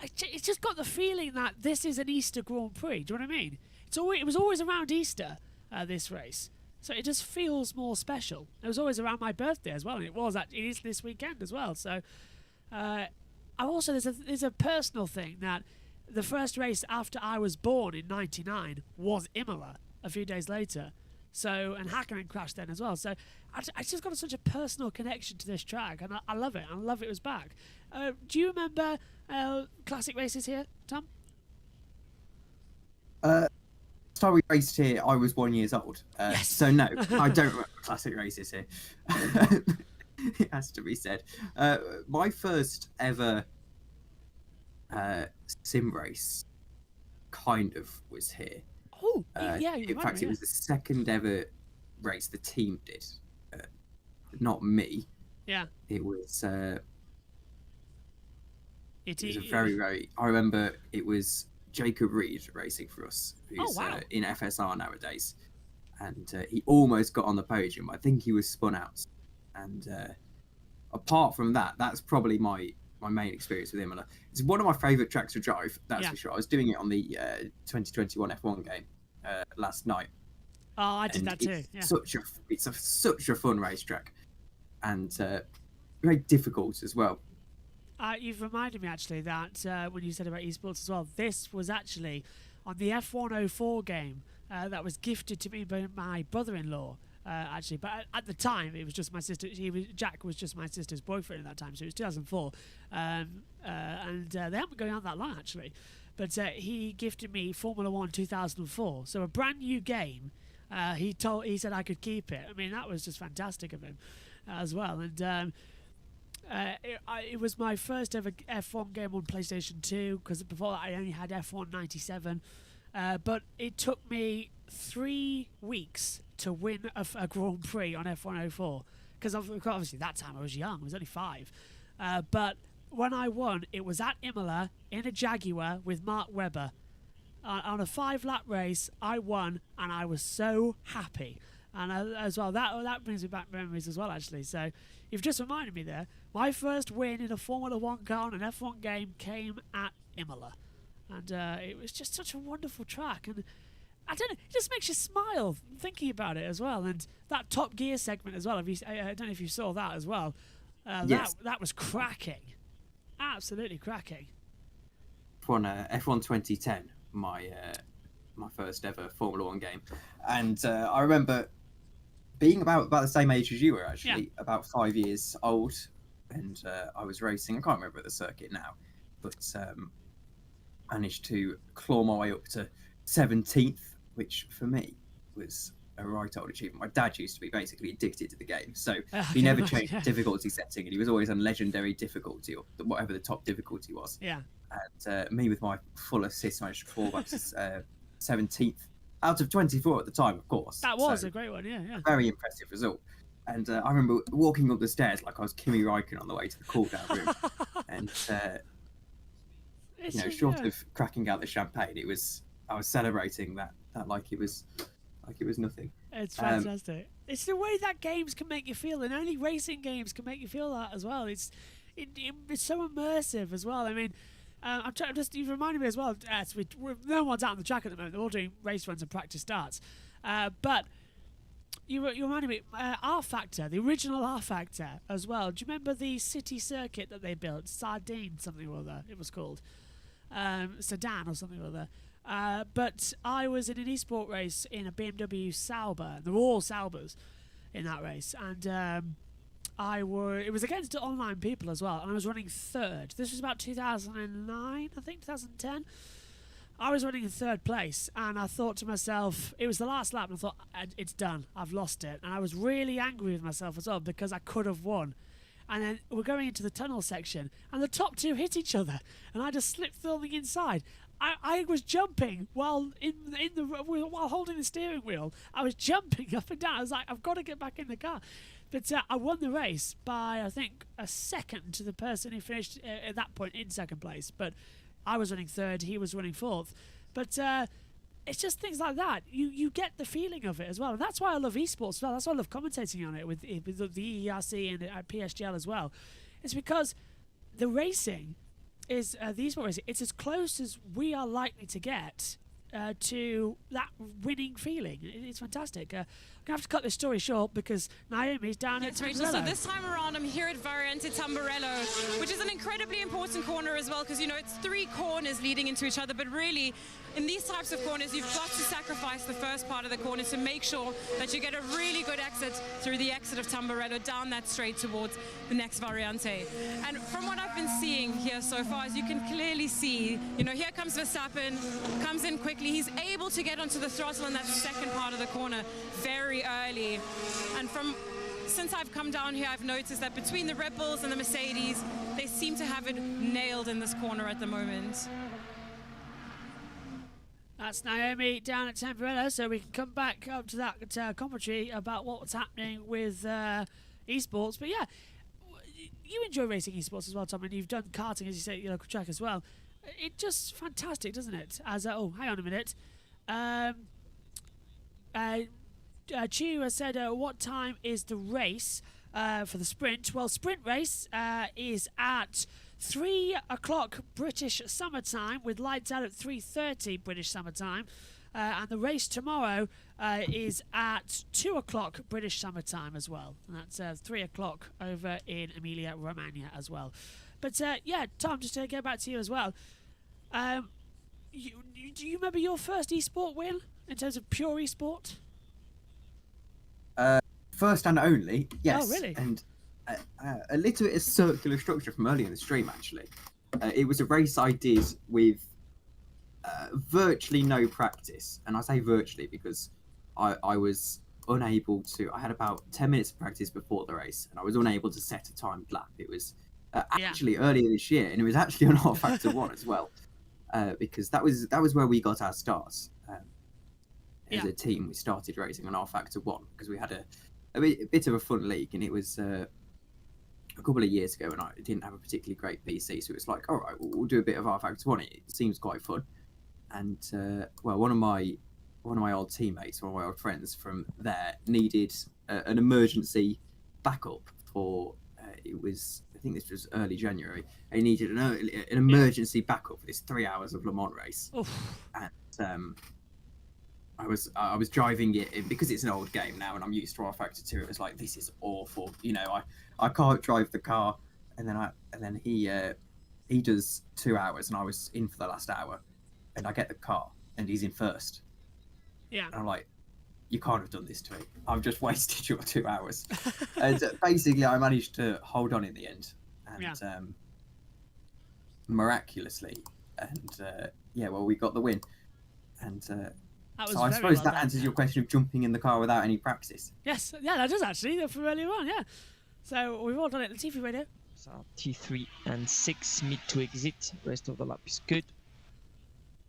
it's just got the feeling that this is an Easter Grand Prix. Do you know what I mean? It was always around Easter, this race. So it just feels more special. It was always around my birthday as well, and it is this weekend as well. So also there's a personal thing that the first race after I was born in '99 was Imola a few days later. So, and Hakkinen crashed then as well. So I just got such a personal connection to this track, and I love it. I love it was back. Do you remember classic races here, Tom? So we raced here, I was 1 year old. Yes. So no, I don't remember classic races here. It has to be said. My first ever sim race kind of was here. Oh, yeah. In fact, it was the second ever race the team did, not me. Yeah. It was. It was a is very. I remember it was Jacob Reed racing for us, who's in FSR nowadays, and he almost got on the podium. I think he was spun out, and apart from that, that's probably my main experience with Imola. It's one of my favourite tracks to drive, that's for sure. I was doing it on the 2021 F1 game last night. Oh, I did that too. Yeah. It's such a fun racetrack, and very difficult as well. You've reminded me actually that when you said about esports as well, this was actually on the F104 game that was gifted to me by my brother-in-law. Actually, but at the time it was just my sister. Jack was just my sister's boyfriend at that time, so it was 2004, and they haven't been going on that long actually. But he gifted me Formula 1 2004, so a brand new game. He said I could keep it. I mean, that was just fantastic of him as well. And it was my first ever F1 game on PlayStation 2, because before that I only had F1 97. But it took me 3 weeks to win a Grand Prix on F104, because obviously that time I was young, I was only 5. But when I won, it was at Imola in a Jaguar with Mark Webber. On a 5-lap race, I won, and I was so happy. And as well, that brings me back memories as well, actually. So you've just reminded me there. My first win in a Formula 1 car on an F1 game came at Imola. And it was just such a wonderful track. And I don't know, it just makes you smile thinking about it as well. And that Top Gear segment as well, I don't know if you saw that as well. Yes. That was cracking. Absolutely cracking. F1 2010, my first ever Formula 1 game. And I remember being about the same age as you were, actually, about 5 years old. And I was racing, I can't remember the circuit now, but managed to claw my way up to 17th, which for me was a right old achievement. My dad used to be basically addicted to the game, so he never changed the difficulty setting, and he was always on legendary difficulty, or whatever the top difficulty was. Yeah. And me with my full assist managed to claw back to 17th out of 24 at the time, of course. That was a great one, yeah. Very impressive result. And I remember walking up the stairs like I was Kimi Räikkönen on the way to the cool-down room. And, short of cracking out the champagne, I was celebrating that like it was nothing. It's fantastic. It's the way that games can make you feel, and only racing games can make you feel that as well. It's so immersive as well. I mean, you've reminded me as well, no one's out on the track at the moment. They're all doing race runs and practice starts. But you reminded me, R Factor, the original R Factor as well. Do you remember the city circuit that they built? Sardine something or other, it was called. Sedan or something or other. But I was in an esport race in a BMW Sauber. They were all Saubers in that race. And it was against online people as well. And I was running third. This was about 2009, I think, 2010. I was running in third place, and I thought to myself, it was the last lap, and I thought, it's done, I've lost it. And I was really angry with myself as well, because I could have won. And then we're going into the tunnel section, and the top two hit each other, and I just slipped filming inside. I was jumping while while holding the steering wheel. I was jumping up and down. I was like, I've got to get back in the car. But I won the race by, I think, a second to the person who finished at that point in second place. But I was running third, he was running fourth. But it's just things like that. You get the feeling of it as well. And that's why I love esports as well. That's why I love commentating on it with the ERC and PSGL as well. It's because the racing is, the esport racing, it's as close as we are likely to get to that winning feeling. It's fantastic. I'm going to have to cut this story short because Naomi's down at Rachel, so this time around I'm here at Variante Tamburello, which is an incredibly important corner as well, because you know it's 3 corners leading into each other, but really in these types of corners you've got to sacrifice the first part of the corner to make sure that you get a really good exit through the exit of Tamburello down that straight towards the next Variante. And from what I've been seeing here so far, as you can clearly see, you know, here comes Verstappen, comes in quickly, he's able to get onto the throttle in that second part of the corner very early. And since I've come down here, I've noticed that between the Red Bulls and the Mercedes, they seem to have it nailed in this corner at the moment. That's Naomi down at Tamburello, so we can come back up to that commentary about what's happening with esports. But yeah, you enjoy racing esports as well, Tom, and you've done karting, as you say, at your local track as well. It's just fantastic, doesn't it? As oh, hang on a minute. Chu has said, what time is the race for the sprint? Well, sprint race is at 3 o'clock British summer time, with lights out at 3:30 British summer time. And the race tomorrow is at 2 o'clock British summer time as well. And that's 3 o'clock over in Emilia Romagna as well. But yeah, Tom, just to get back to you as well. Do you remember your first esport win in terms of pure esport? First and only, yes. Oh, really? And a little bit of circular structure from earlier in the stream, actually. It was a race I did with virtually no practice. And I say virtually because I was unable to... I had about 10 minutes of practice before the race, and I was unable to set a timed lap. It was actually earlier this year, and it was actually on R-Factor 1 as well. Because that was where we got our starts. As a team, we started racing on R-Factor 1 because we had a bit of a fun league, and it was a couple of years ago, and I didn't have a particularly great PC, so it was like, all right, we'll do a bit of R-Factor 1. It seems quite fun. And well, one of my old teammates, one of my old friends from there, needed an emergency backup for it was, I think this was early January. He needed an emergency backup for this 3 hours of Le Mans race. Oof. And I was driving it because it's an old game now, and I'm used to R-Factor 2. It was like, this is awful. You know, I can't drive the car. And then he does 2 hours, and I was in for the last hour, and I get the car, and he's in first. Yeah. And I'm like, you can't have done this to me. I've just wasted your 2 hours. And basically, I managed to hold on in the end, and miraculously, and yeah, well, we got the win, and. So I suppose that answers your question of jumping in the car without any practice. Yes, yeah, that does actually, from earlier on, yeah. So we've all done it on the TV radio. So T3 and 6 mid to exit. Rest of the lap is good.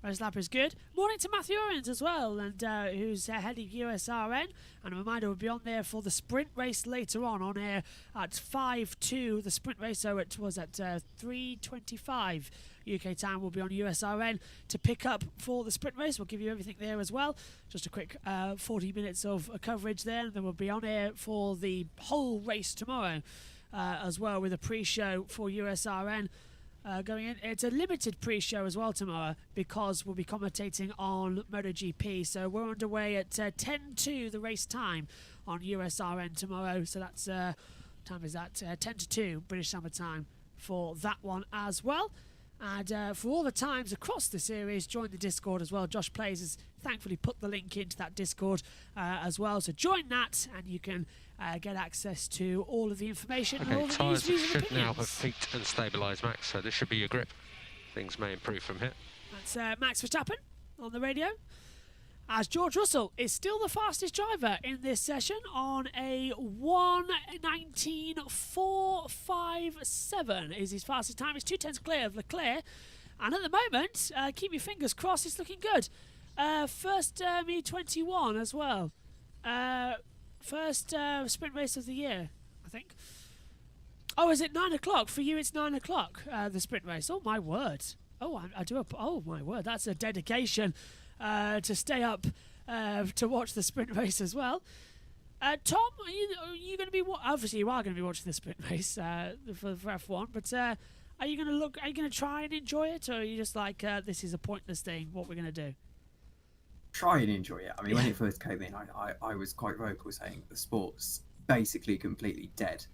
Rest lap is good. Morning to Matthew Owens as well, and who's heading USRN. And a reminder, we'll be on there for the sprint race later on air at 5:02. The sprint race, so it was at 3:25 UK time. We'll be on USRN to pick up for the sprint race. We'll give you everything there as well. Just a quick 40 minutes of coverage there, and then we'll be on air for the whole race tomorrow as well, with a pre-show for USRN. Going in. It's a limited pre-show as well tomorrow because we'll be commentating on MotoGP. So we're underway at 10:02 the race time on USRN tomorrow. So that's time is that 10:02 British Summer Time for that one as well. And for all the times across the series, join the Discord as well. Josh Plays has thankfully put the link into that Discord as well. So join that, and you can get access to all of the information. Okay, and all the tyres should now have peaked and stabilised, Max, so this should be your grip. Things may improve from here. That's Max Verstappen on the radio, as George Russell is still the fastest driver in this session on a 1:19.457 is his fastest time. It's 2/10 clear of Leclerc, and at the moment, keep your fingers crossed, it's looking good. First E21 as well. First sprint race of the year, I think. Oh, is it 9 o'clock? For you, it's 9 o'clock, the sprint race. Oh, my word. Oh, oh, my word. That's a dedication to stay up to watch the sprint race as well. Tom, are you going to be... Obviously, you are going to be watching the sprint race for F1, but are you going to look... Are you going to try and enjoy it, or are you just like, this is a pointless thing, what we're going to do? Try and enjoy it. I mean, when it first came in, I was quite vocal saying the sport's basically completely dead.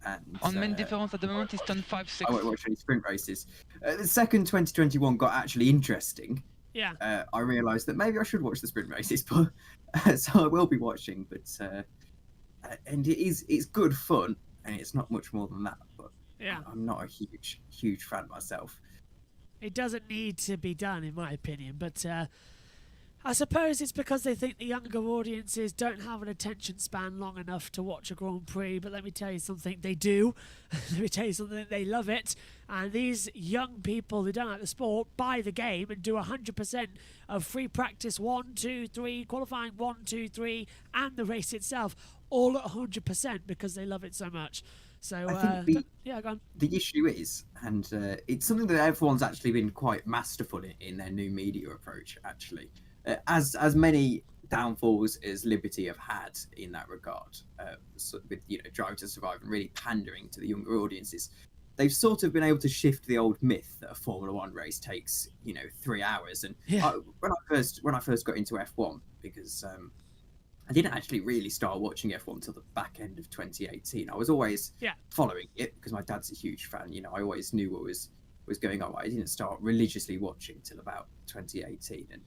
And, on main difference at the moment is 10.56. I won't watch any sprint races. The second 2021 got actually interesting. Yeah. I realised that maybe I should watch the sprint races, but so I will be watching. But and it's good fun, and it's not much more than that. But yeah, I'm not a huge fan myself. It doesn't need to be done, in my opinion, but. I suppose it's because they think the younger audiences don't have an attention span long enough to watch a Grand Prix, but let me tell you something, they do. Let me tell you something, they love it. And these young people who don't like the sport buy the game and do 100% of free practice 1, 2, 3, qualifying 1, 2, 3, and the race itself, all at 100% because they love it so much. So, I think yeah, go on. The issue is, and it's something that everyone's actually been quite masterful in their new media approach, actually. As many downfalls as Liberty have had in that regard, with Drive to Survive and really pandering to the younger audiences, they've sort of been able to shift the old myth that a Formula One race takes 3 hours. And yeah. when I first got into F1, because I didn't actually really start watching F1 until the back end of 2018. I was always following it because my dad's a huge fan. I always knew what was going on. I didn't start religiously watching till about 2018, and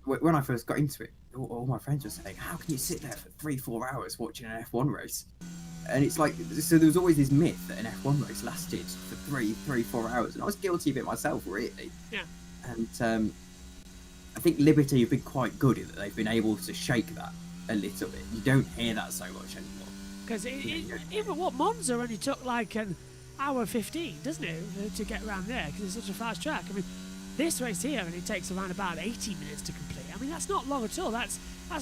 when I first got into it, all my friends were saying, how can you sit there for 3-4 hours watching an F1 race? And it's like, so there was always this myth that an F1 race lasted for 3-4 hours, and I was guilty of it myself, really. Yeah. And I think Liberty have been quite good in that they've been able to shake that a little bit. You don't hear that so much anymore. Because even Monza only took like an hour 15, doesn't it, to get around there, because it's such a fast track. I mean, this race here only takes around about 80 minutes to complete. I mean, that's not long at all. That's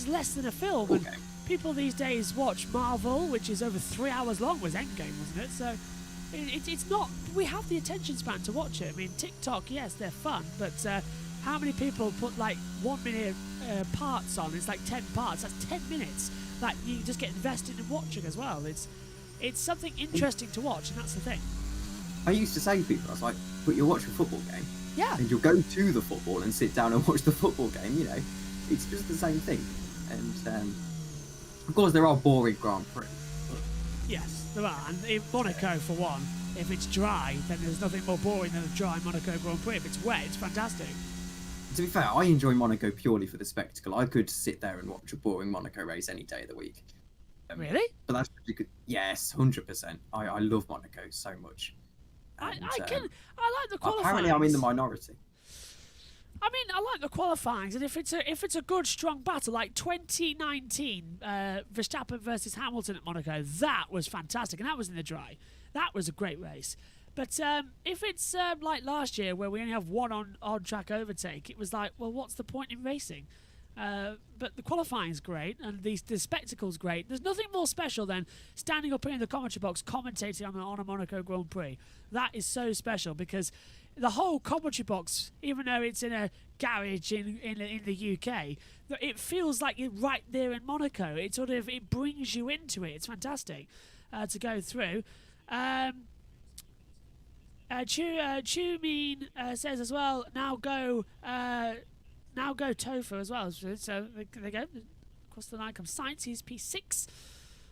less than a film. Okay. And people these days watch Marvel, which is over 3 hours long, was Endgame, wasn't it? So it's not... We have the attention span to watch it. I mean, TikTok, yes, they're fun, but how many people put like 1 minute parts on? It's like 10 parts. That's 10 minutes. Like, you just get invested in watching as well. It's something interesting to watch, and that's the thing. I used to say to people, I was like, but you'll watch a football game. Yeah. And you'll go to the football and sit down and watch the football game, It's just the same thing. And, of course, there are boring Grand Prix. Yes, there are. And in Monaco, for one, if it's dry, then there's nothing more boring than a dry Monaco Grand Prix. If it's wet, it's fantastic. To be fair, I enjoy Monaco purely for the spectacle. I could sit there and watch a boring Monaco race any day of the week. Really? But that's pretty good. Yes, 100%. I love Monaco so much. And, I like the qualifying. Apparently, I'm in the minority. I mean, I like the qualifying, and if it's a good, strong battle, like 2019, Verstappen versus Hamilton at Monaco, that was fantastic, and that was in the dry. That was a great race. But if it's like last year, where we only have one on-track overtake, it was like, well, what's the point in racing? But the qualifying's great, and the spectacle's great. There's nothing more special than standing up in the commentary box commentating on a Monaco Grand Prix. That is so special, because the whole commentary box, even though it's in a garage in the UK, it feels like you're right there in Monaco. It brings you into it. It's fantastic to go through. Chu Mean says as well, now go Tofu as well. So they go across the line. Comes Science. He's P6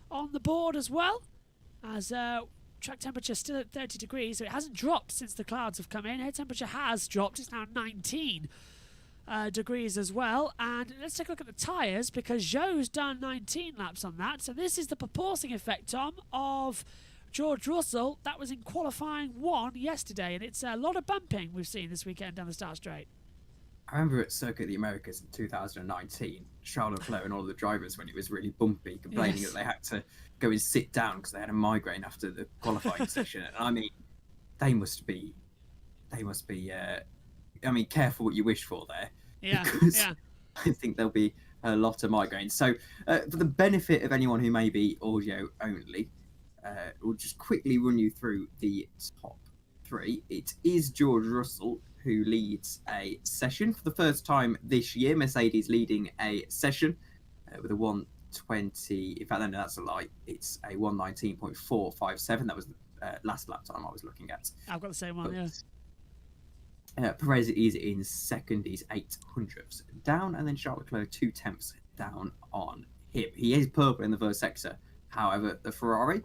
on the board as well. As track temperature still at 30 degrees, so it hasn't dropped since the clouds have come in. Air temperature has dropped. It's now 19 degrees as well. And let's take a look at the tyres, because Zhou's done 19 laps on that. So this is the proportioning effect, Tom, of George Russell, that was in qualifying 1 yesterday, and it's a lot of bumping we've seen this weekend down the start straight. I remember at Circuit of the Americas in 2019, Charles Leclerc and all the drivers, when it was really bumpy, complaining that they had to go and sit down because they had a migraine after the qualifying session. And I mean, they must be, careful what you wish for there. Yeah, because I think there'll be a lot of migraines. So, for the benefit of anyone who may be audio only, we'll just quickly run you through the top 3. It is George Russell who leads a session for the first time this year. Mercedes leading a session with a 120. In fact, no, that's a lie. It's a 119.457. That was the last lap time I was looking at. I've got the same one, Perez is in second. He's 0.08 down, and then Charles Leclerc 0.2 down on him. He is purple in the first sector. However, the Ferrari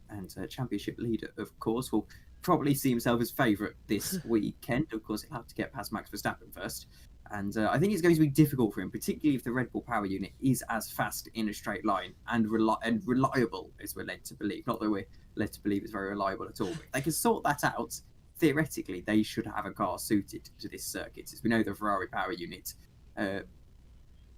and championship leader, of course, will probably see himself as favourite this weekend. Of course, he'll have to get past Max Verstappen first. And I think it's going to be difficult for him, particularly if the Red Bull power unit is as fast in a straight line and reliable as we're led to believe. Not that we're led to believe it's very reliable at all. But if they can sort that out, theoretically, they should have a car suited to this circuit. As we know, the Ferrari power unit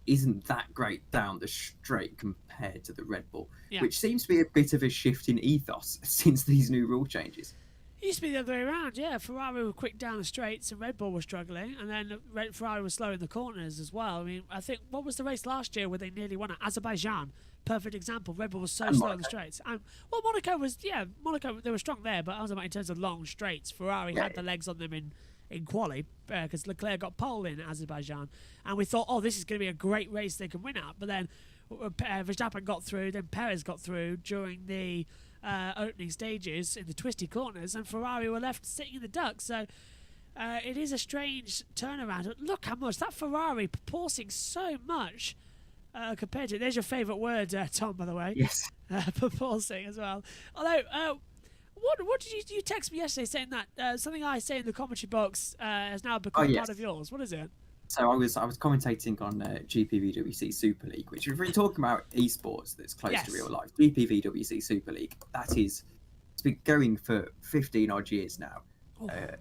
isn't that great down the straight compared to the Red Bull, which seems to be a bit of a shift in ethos since these new rule changes. It used to be the other way around, Ferrari were quick down the straights and Red Bull was struggling, and then Ferrari was slow in the corners as well. I mean, I think, what was the race last year where they nearly won it? Azerbaijan, perfect example. Red Bull was so slow in the straights. Well, Monaco was, Monaco, they were strong there, but I was about in terms of long straights. Ferrari had the legs on them in quali, because Leclerc got pole in Azerbaijan, and we thought, this is going to be a great race they can win at, but then Verstappen got through, then Perez got through during the opening stages in the twisty corners, and Ferrari were left sitting in the duck. So it is a strange turnaround. Look how much that Ferrari proporting so much compared to. There's your favourite word, Tom, by the way. Yes. Proporting as well. Although, what did you text me yesterday saying that something I say in the commentary box has now become part of yours? What is it? So I was commentating on GPVWC Super League, which if we're talking about esports that's close to real life, GPVWC Super League, it's been going for 15 odd years now. In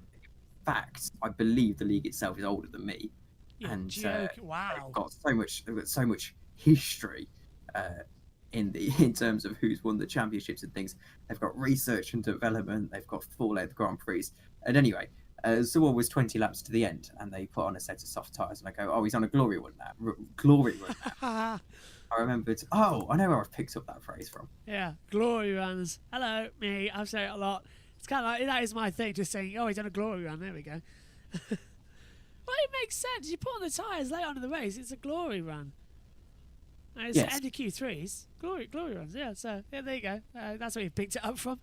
fact, I believe the league itself is older than me, and wow, they've got so much history in terms of who's won the championships and things. They've got research and development. They've got 4-length Grand Prix, and anyway. Zawar was 20 laps to the end, and they put on a set of soft tyres, and I go, he's on a glory run now. Glory run now. I remembered, I know where I've picked up that phrase from. Yeah, glory runs. Hello, me. I've said it a lot. It's kind of like, that is my thing, just saying, he's on a glory run. There we go. Well, it makes sense. You put on the tyres late on in the race, it's a glory run. And it's end of Q3s. Glory runs, so there you go. That's where you picked it up from.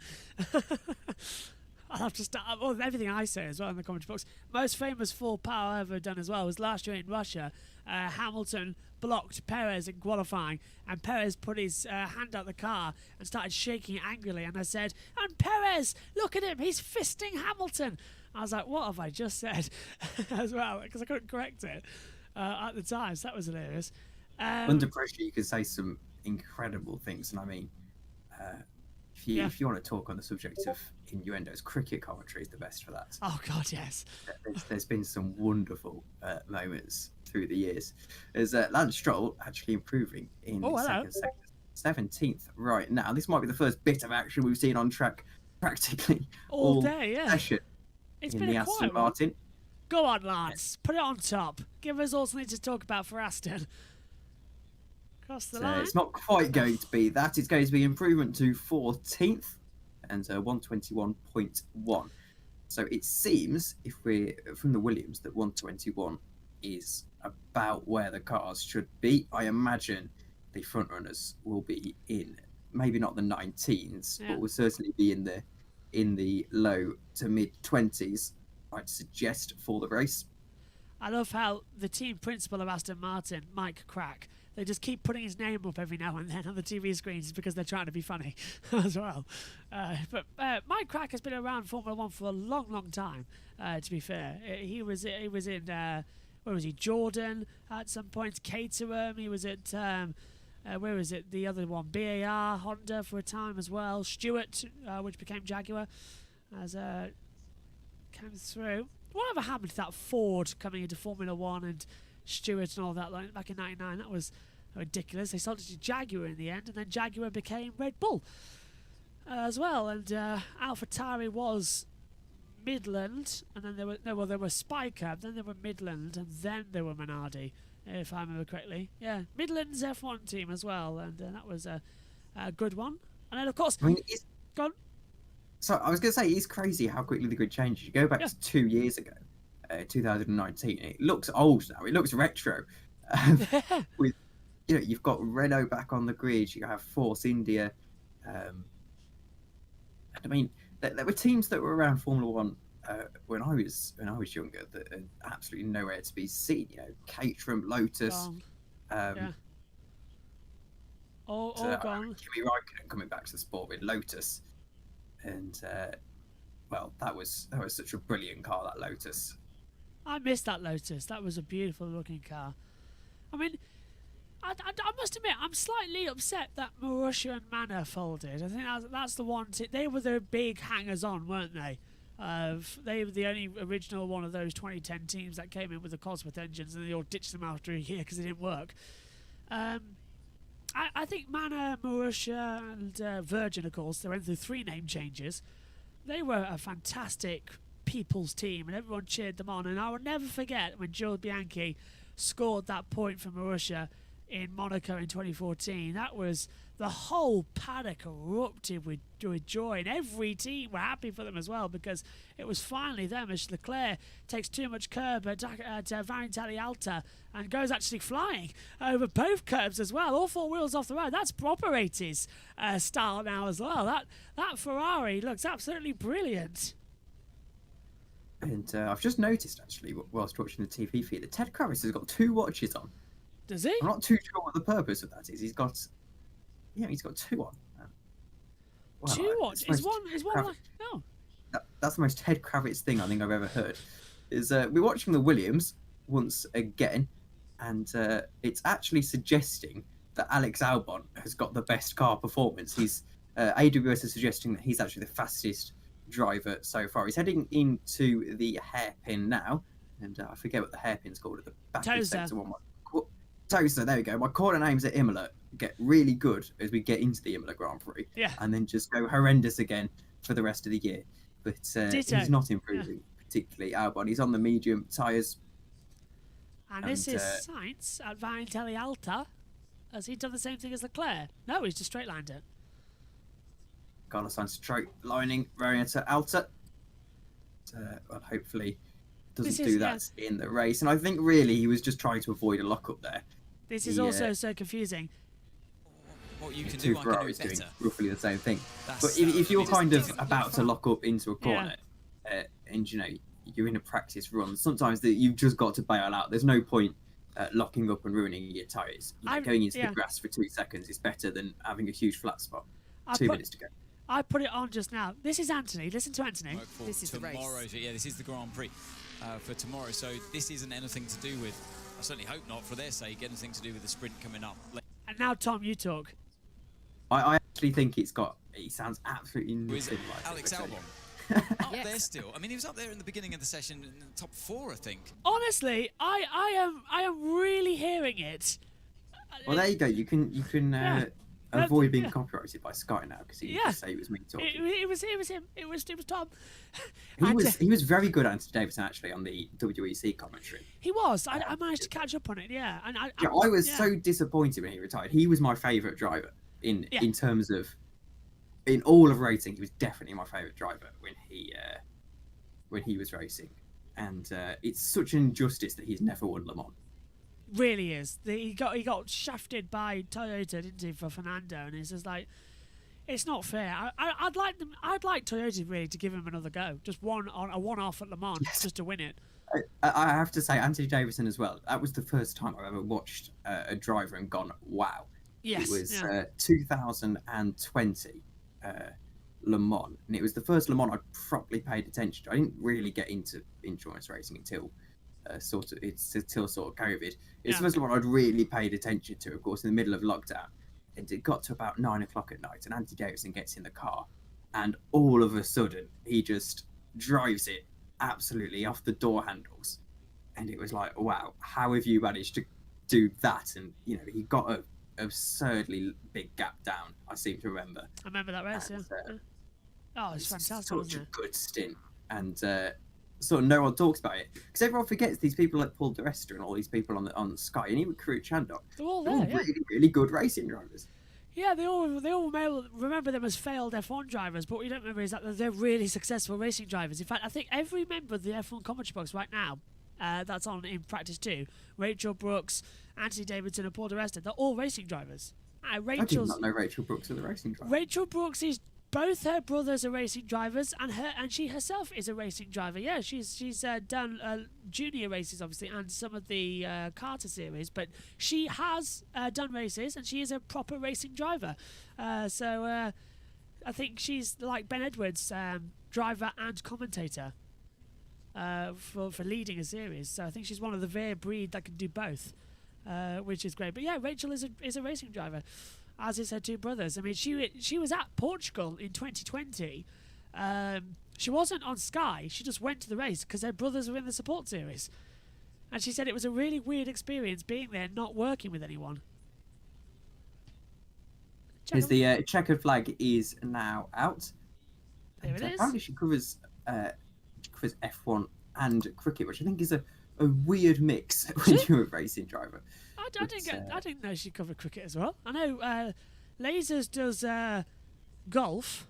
I'll have to start everything I say as well in the commentary box. Most famous full power ever done as well was last year in Russia. Hamilton blocked Perez in qualifying, and Perez put his hand out the car and started shaking it angrily. And I said, "And Perez, look at him, he's fisting Hamilton." I was like, "What have I just said?" as well, because I couldn't correct it at the time. So that was hilarious. Under pressure, you could say some incredible things, and I mean. If you want to talk on the subject of innuendos, cricket commentary is the best for that. Oh, God, yes. There's been some wonderful moments through the years. There's Lance Stroll actually improving in the second sector, 17th right now. This might be the first bit of action we've seen on track practically all day, session. It's in been the a Aston quiet Martin. One. Go on, Lance. Put it on top. Give us all something to talk about for Aston. It's not quite going to be that. It's going to be improvement to 14th and 121.1. So it seems, if we're from the Williams, that 121 is about where the cars should be. I imagine the front runners will be in maybe not the 19s, but will certainly be in the low to mid 20s. I'd suggest for the race. I love how the team principal of Aston Martin, Mike Crack, they just keep putting his name up every now and then on the TV screens because they're trying to be funny as well. But Mike Crack has been around Formula One for a long, long time. To be fair, he was in where was he? Jordan at some point. Caterham. He was at where is it? The other one, BAR, Honda for a time as well. Stewart, which became Jaguar, as came through. Whatever happened to that Ford coming into Formula One and Stewart and all that like, back in '99? That was ridiculous. They sold it to Jaguar in the end, and then Jaguar became Red Bull as well. And AlphaTauri was Midland, and then there were Spiker, then there were Midland, and then there were Minardi, if I remember correctly. Yeah, Midland's F1 team as well, and that was a good one. And then of course, gone. So I was going to say, it's crazy how quickly the grid changes. You go back to 2 years ago, 2019. It looks old now. It looks retro. With you've got Renault back on the grid. You have Force India. And I mean, there were teams that were around Formula One when I was younger that are absolutely nowhere to be seen. Caterham, Lotus. All gone. Kimi Räikkönen coming back to the sport with Lotus. And well, that was such a brilliant car, that Lotus. I missed that Lotus. That was a beautiful looking car. I mean, I must admit, I'm slightly upset that Marussia and Manor folded. I think that's the one. They were the big hangers-on, weren't they? They were the only original one of those 2010 teams that came in with the Cosworth engines, and they all ditched them after a year because they didn't work. I think Manor, Marussia, and Virgin, of course, they went through 3 name changes. They were a fantastic people's team, and everyone cheered them on. And I will never forget when Joe Bianchi scored that point for Marussia in Monaco in 2014. That was the whole paddock erupted with joy, and every team were happy for them as well, because it was finally them as Leclerc takes too much curb at Vanitalia Alta and goes actually flying over both curbs as well, all 4 wheels off the road. That's proper 80s style now as well. That Ferrari looks absolutely brilliant. And I've just noticed, actually, whilst watching the TV feed, that Ted Kravitz has got 2 watches on. Does he? I'm not too sure what the purpose of that is. He's got 2 on. Well, 2 watches? Is one like... Oh. That's the most Ted Kravitz thing I think I've ever heard. Is we're watching the Williams once again, and it's actually suggesting that Alex Albon has got the best car performance. He's AWS is suggesting that he's actually the fastest driver so far. He's heading into the hairpin now, and I forget what the hairpin's called at the back of the sector one. Toaster, there we go. My corner names at Imola get really good as we get into the Imola Grand Prix, and then just go horrendous again for the rest of the year. But he's not improving particularly. Albon, he's on the medium tyres. And this is Sainz at Vanitalia Alta. Has he done the same thing as Leclerc? No, he's just straight lined it. Carlos Sainz straight lining Vanitalia Alta. Well, hopefully doesn't do that in the race. And I think really he was just trying to avoid a lock-up there. This is also so confusing. What you can do, I can do better. Doing roughly the same thing. But if you're kind of about to lock up into a corner, and you're in a practice run, sometimes you've just got to bail out. There's no point locking up and ruining your tyres. Going into the grass for 2 seconds is better than having a huge flat spot. 2 minutes to go. I put it on just now. This is Anthony. Listen to Anthony. This is the race. Yeah, this is the Grand Prix for tomorrow. So this isn't anything to do with, I certainly hope not for their sake, anything to do with the sprint coming up. And now, Tom, you talk. I actually think he sounds absolutely nothing like Alex Albon. Up there still. I mean, he was up there in the beginning of the session in the top 4, I think. Honestly, I am really hearing it. Well, there you go. You can avoid being copyrighted by Sky now, because he just say it was me talking. It was him. It was Tom. He was very good, Anthony Davidson, actually, on the WEC commentary. He was. I managed to catch up on it. Yeah. And I was so disappointed when he retired. He was my favourite driver in terms of, in all of racing. He was definitely my favourite driver when he was racing, and it's such an injustice that he's never won Le Mans. Really is. He got shafted by Toyota, didn't he, for Fernando, and it's just like, it's not fair. I'd like Toyota really to give him another go, just a one-off at Le Mans, just to win it. I have to say, Anthony Davidson as well. That was the first time I've ever watched a driver and gone, wow. Yes. It was 2020 Le Mans, and it was the first Le Mans I properly paid attention to. I didn't really get into endurance racing until it's still sort of COVID. It's the first one I'd really paid attention to, of course, in the middle of lockdown. And it got to about 9 o'clock at night, and Andy Davidson gets in the car, and all of a sudden he just drives it absolutely off the door handles. And it was like, wow, how have you managed to do that? And you know, he got a absurdly big gap down, I seem to remember. I remember that race, and, Oh, it's fantastic, such wasn't a it? good stint. And sort of no one talks about it because everyone forgets these people like Paul di Resta and all these people on Sky, and even Karut Chandok. They're all They're there, all really, really good racing drivers. Yeah, they all remember them as failed F1 drivers, but what you don't remember is that they're really successful racing drivers. In fact, I think every member of the F1 commentary box right now, that's on in practice too, Rachel Brooks, Anthony Davidson and Paul di Resta, they're all racing drivers. I did not know Rachel Brooks was a racing driver. Rachel Brooks is both her brothers are racing drivers, and she herself is a racing driver. Yeah, she's done junior races obviously, and some of the Carter series, but she has done races, and she is a proper racing driver. So I think she's like Ben Edwards, driver and commentator for leading a series. So I think she's one of the rare breed that can do both, which is great. But yeah, Rachel is a racing driver, as is her two brothers. I mean, she was at Portugal in 2020. She wasn't on Sky. She just went to the race because her brothers were in the support series. And she said it was a really weird experience being there, not working with anyone. As the checkered flag is now out. There it is. Apparently she covers F1 and cricket, which I think is a weird mix when you're a racing driver. I didn't know she covered cricket as well. I know Lasers does golf.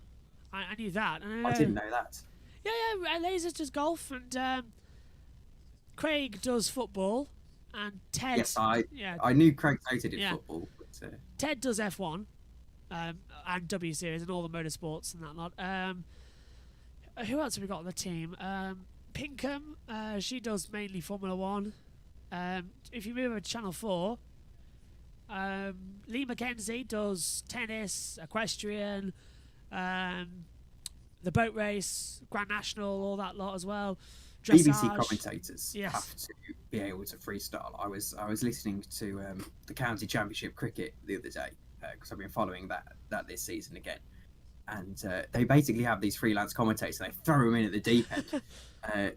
I knew that. I didn't know that. Yeah, Lasers does golf, and Craig does football, and Ted. Yes, I knew Craig Tater did football. But, Ted does F1 and W Series and all the motorsports and that lot. Who else have we got on the team? Pinkham, she does mainly Formula 1. If you move over to Channel 4, Lee Mackenzie does tennis, equestrian, the boat race, Grand National, all that lot as well. Dressage. BBC commentators have to be able to freestyle. I was listening to the County Championship cricket the other day because I've been following that this season again. And they basically have these freelance commentators. They throw them in at the deep end.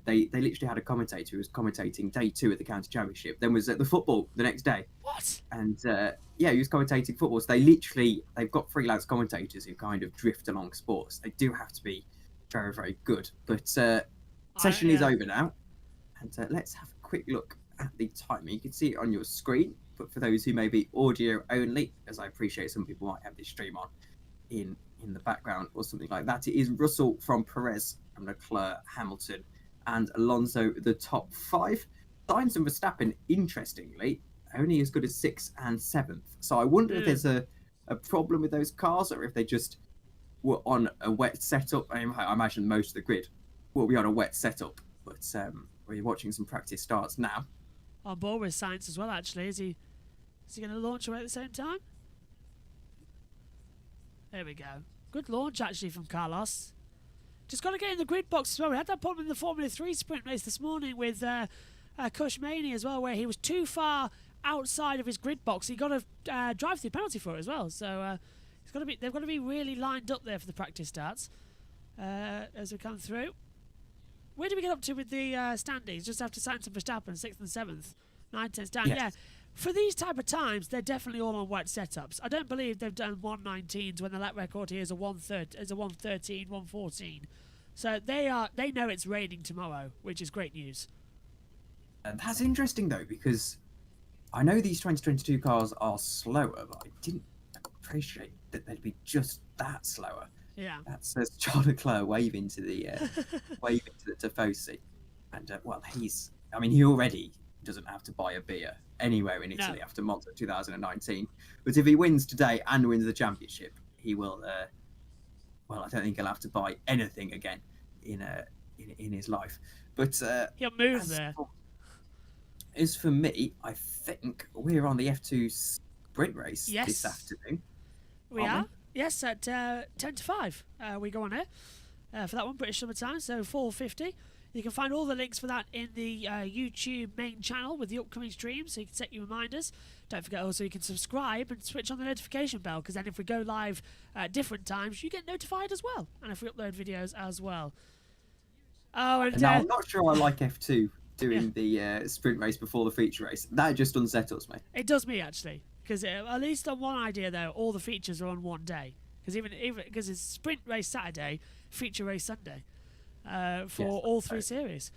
They literally had a commentator who was commentating day 2 at the county championship, then was at the football the next day. What? And he was commentating football. So they've got freelance commentators who kind of drift along sports. They do have to be very, very good. But session is over now, and let's have a quick look at the timer. You can see it on your screen, but for those who may be audio only, as I appreciate some people might have this stream on in the background or something like that, it is Russell from Perez, from Leclerc, Hamilton and Alonso the top 5. Sainz and Verstappen, interestingly, only as good as 6th and 7th. So I wonder if there's a problem with those cars, or if they just were on a wet setup. I imagine most of the grid will be on a wet setup, but we're watching some practice starts now. On board with Sainz as well, actually. Is he going to launch away at the same time? There we go. Good launch, actually, from Carlos. Just got to get in the grid box as well. We had that problem in the Formula 3 sprint race this morning with Kushmani as well, where he was too far outside of his grid box. He got a drive-through penalty for it as well. So they've got to be really lined up there for the practice starts as we come through. Where do we get up to with the standings? Just after Sainz and Verstappen, 6th and 7th. 9 tenths down. Yes. Yeah. For these type of times, they're definitely all on wet setups. I don't believe they've done 119s when the lap record here is a 113, 114. So they know it's raining tomorrow, which is great news. And that's interesting though, because I know these 2022 cars are slower, but I didn't appreciate that they'd be just that slower. Yeah. That's Charles Leclerc waving to the Tifosi, and he already doesn't have to buy a beer anywhere in Italy after Monza 2019. But if he wins today and wins the championship, he will. I don't think he'll have to buy anything again in his life. But he'll move there. As for me, I think we're on the F2 sprint race this afternoon. We are. Yes, at 10 to 5 we go on air for that one, British Summer Time, so 4:50 You can find all the links for that in the YouTube main channel with the upcoming streams, so you can set your reminders. Don't forget also you can subscribe and switch on the notification bell, because then if we go live at different times, you get notified as well, and if we upload videos as well. Oh, and now, I'm not sure I like F2 doing the sprint race before the feature race. That just unsettles me. It does me, actually, because at least on one idea, though, all the features are on one day. Because even because it's sprint race Saturday, feature race Sunday for all three series.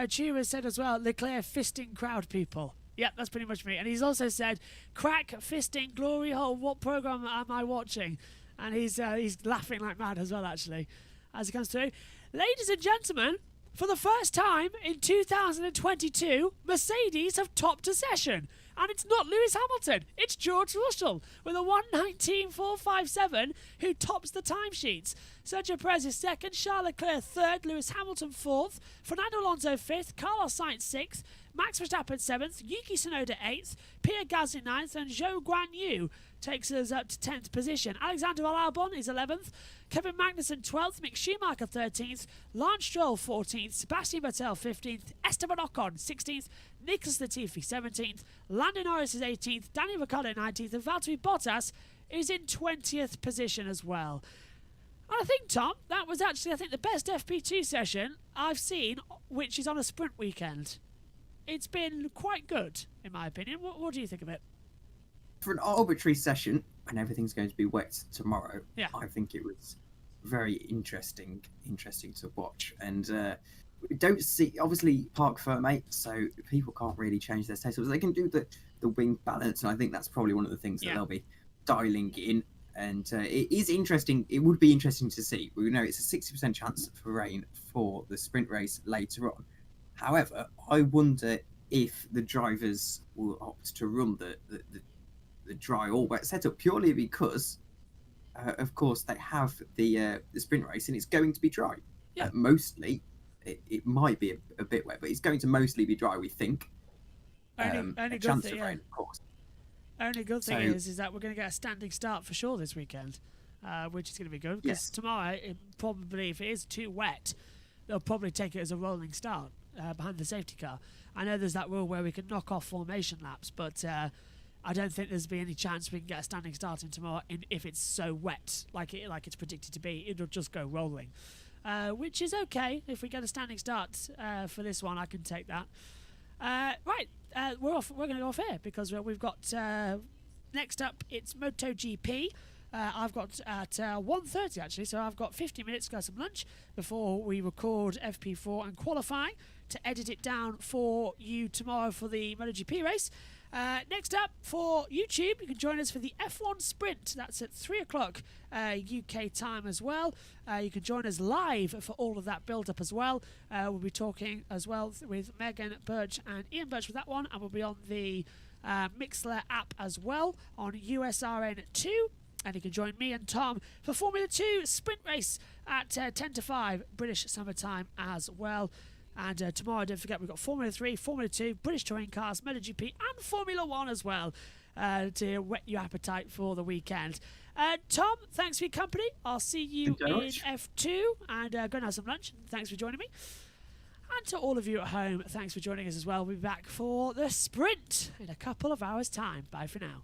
Chu has said as well, Leclerc fisting crowd people. Yep, that's pretty much me. And he's also said, crack fisting glory hole. What program am I watching? And he's laughing like mad as well, actually, as it comes through. Ladies and gentlemen, for the first time in 2022, Mercedes have topped a session. And it's not Lewis Hamilton, it's George Russell with a 1:19.457 who tops the timesheets. Sergio Perez is second, Charles Leclerc third, Lewis Hamilton fourth, Fernando Alonso fifth, Carlos Sainz sixth, Max Verstappen seventh, Yuki Tsunoda eighth, Pierre Gasly ninth, and Zhou Guanyu takes us up to 10th position. Alexander Albon is 11th, Kevin Magnussen 12th, Mick Schumacher 13th, Lance Stroll 14th, Sebastian Vettel 15th, Esteban Ocon 16th, Nicholas Latifi 17th, Lando Norris is 18th, Daniel Ricciardo 19th, and Valtteri Bottas is in 20th position as well. And I think, Tom, that was actually, I think, the best FP2 session I've seen, which is on a sprint weekend. It's been quite good, in my opinion. What do you think of it? For an arbitrary session, when everything's going to be wet tomorrow, I think it was very interesting to watch. And we don't see, obviously, Parc Fermé, so people can't really change their setups. They can do the wing balance, and I think that's probably one of the things that they'll be dialing in. And it is interesting. It would be interesting to see. We know it's a 60% chance for rain for the sprint race later on. However, I wonder if the drivers will opt to run the dry or wet setup purely because, of course, they have the sprint race and it's going to be dry. Mostly, it might be a bit wet, but it's going to mostly be dry, we think. Only a chance of rain, of course. Only good thing is that we're going to get a standing start for sure this weekend, which is going to be good. Because tomorrow, probably, if it is too wet, they'll probably take it as a rolling start behind the safety car. I know there's that rule where we can knock off formation laps, but I don't think there's be any chance we can get a standing start in tomorrow if it's so wet like it's predicted to be. It'll just go rolling, which is okay. If we get a standing start for this one, I can take that. Right, we're off. We're going to go off here because we've got next up. It's MotoGP. I've got at 1:30 actually, so I've got 50 minutes to go some lunch before we record FP4 and qualify to edit it down for you tomorrow for the MotoGP race. Next up for YouTube, you can join us for the F1 Sprint. That's at 3 o'clock UK time as well. You can join us live for all of that build-up as well. We'll be talking as well with Megan Birch and Ian Birch with that one, and we'll be on the Mixler app as well on USRN2. And you can join me and Tom for Formula 2 sprint race at 10 to 5 British summertime as well. And tomorrow, don't forget, we've got Formula 3, Formula 2, British Touring Cars, MotoGP and Formula 1 as well to whet your appetite for the weekend. Tom, thanks for your company. I'll see you in F2 and go and have some lunch. Thanks for joining me. And to all of you at home, thanks for joining us as well. We'll be back for the sprint in a couple of hours' time. Bye for now.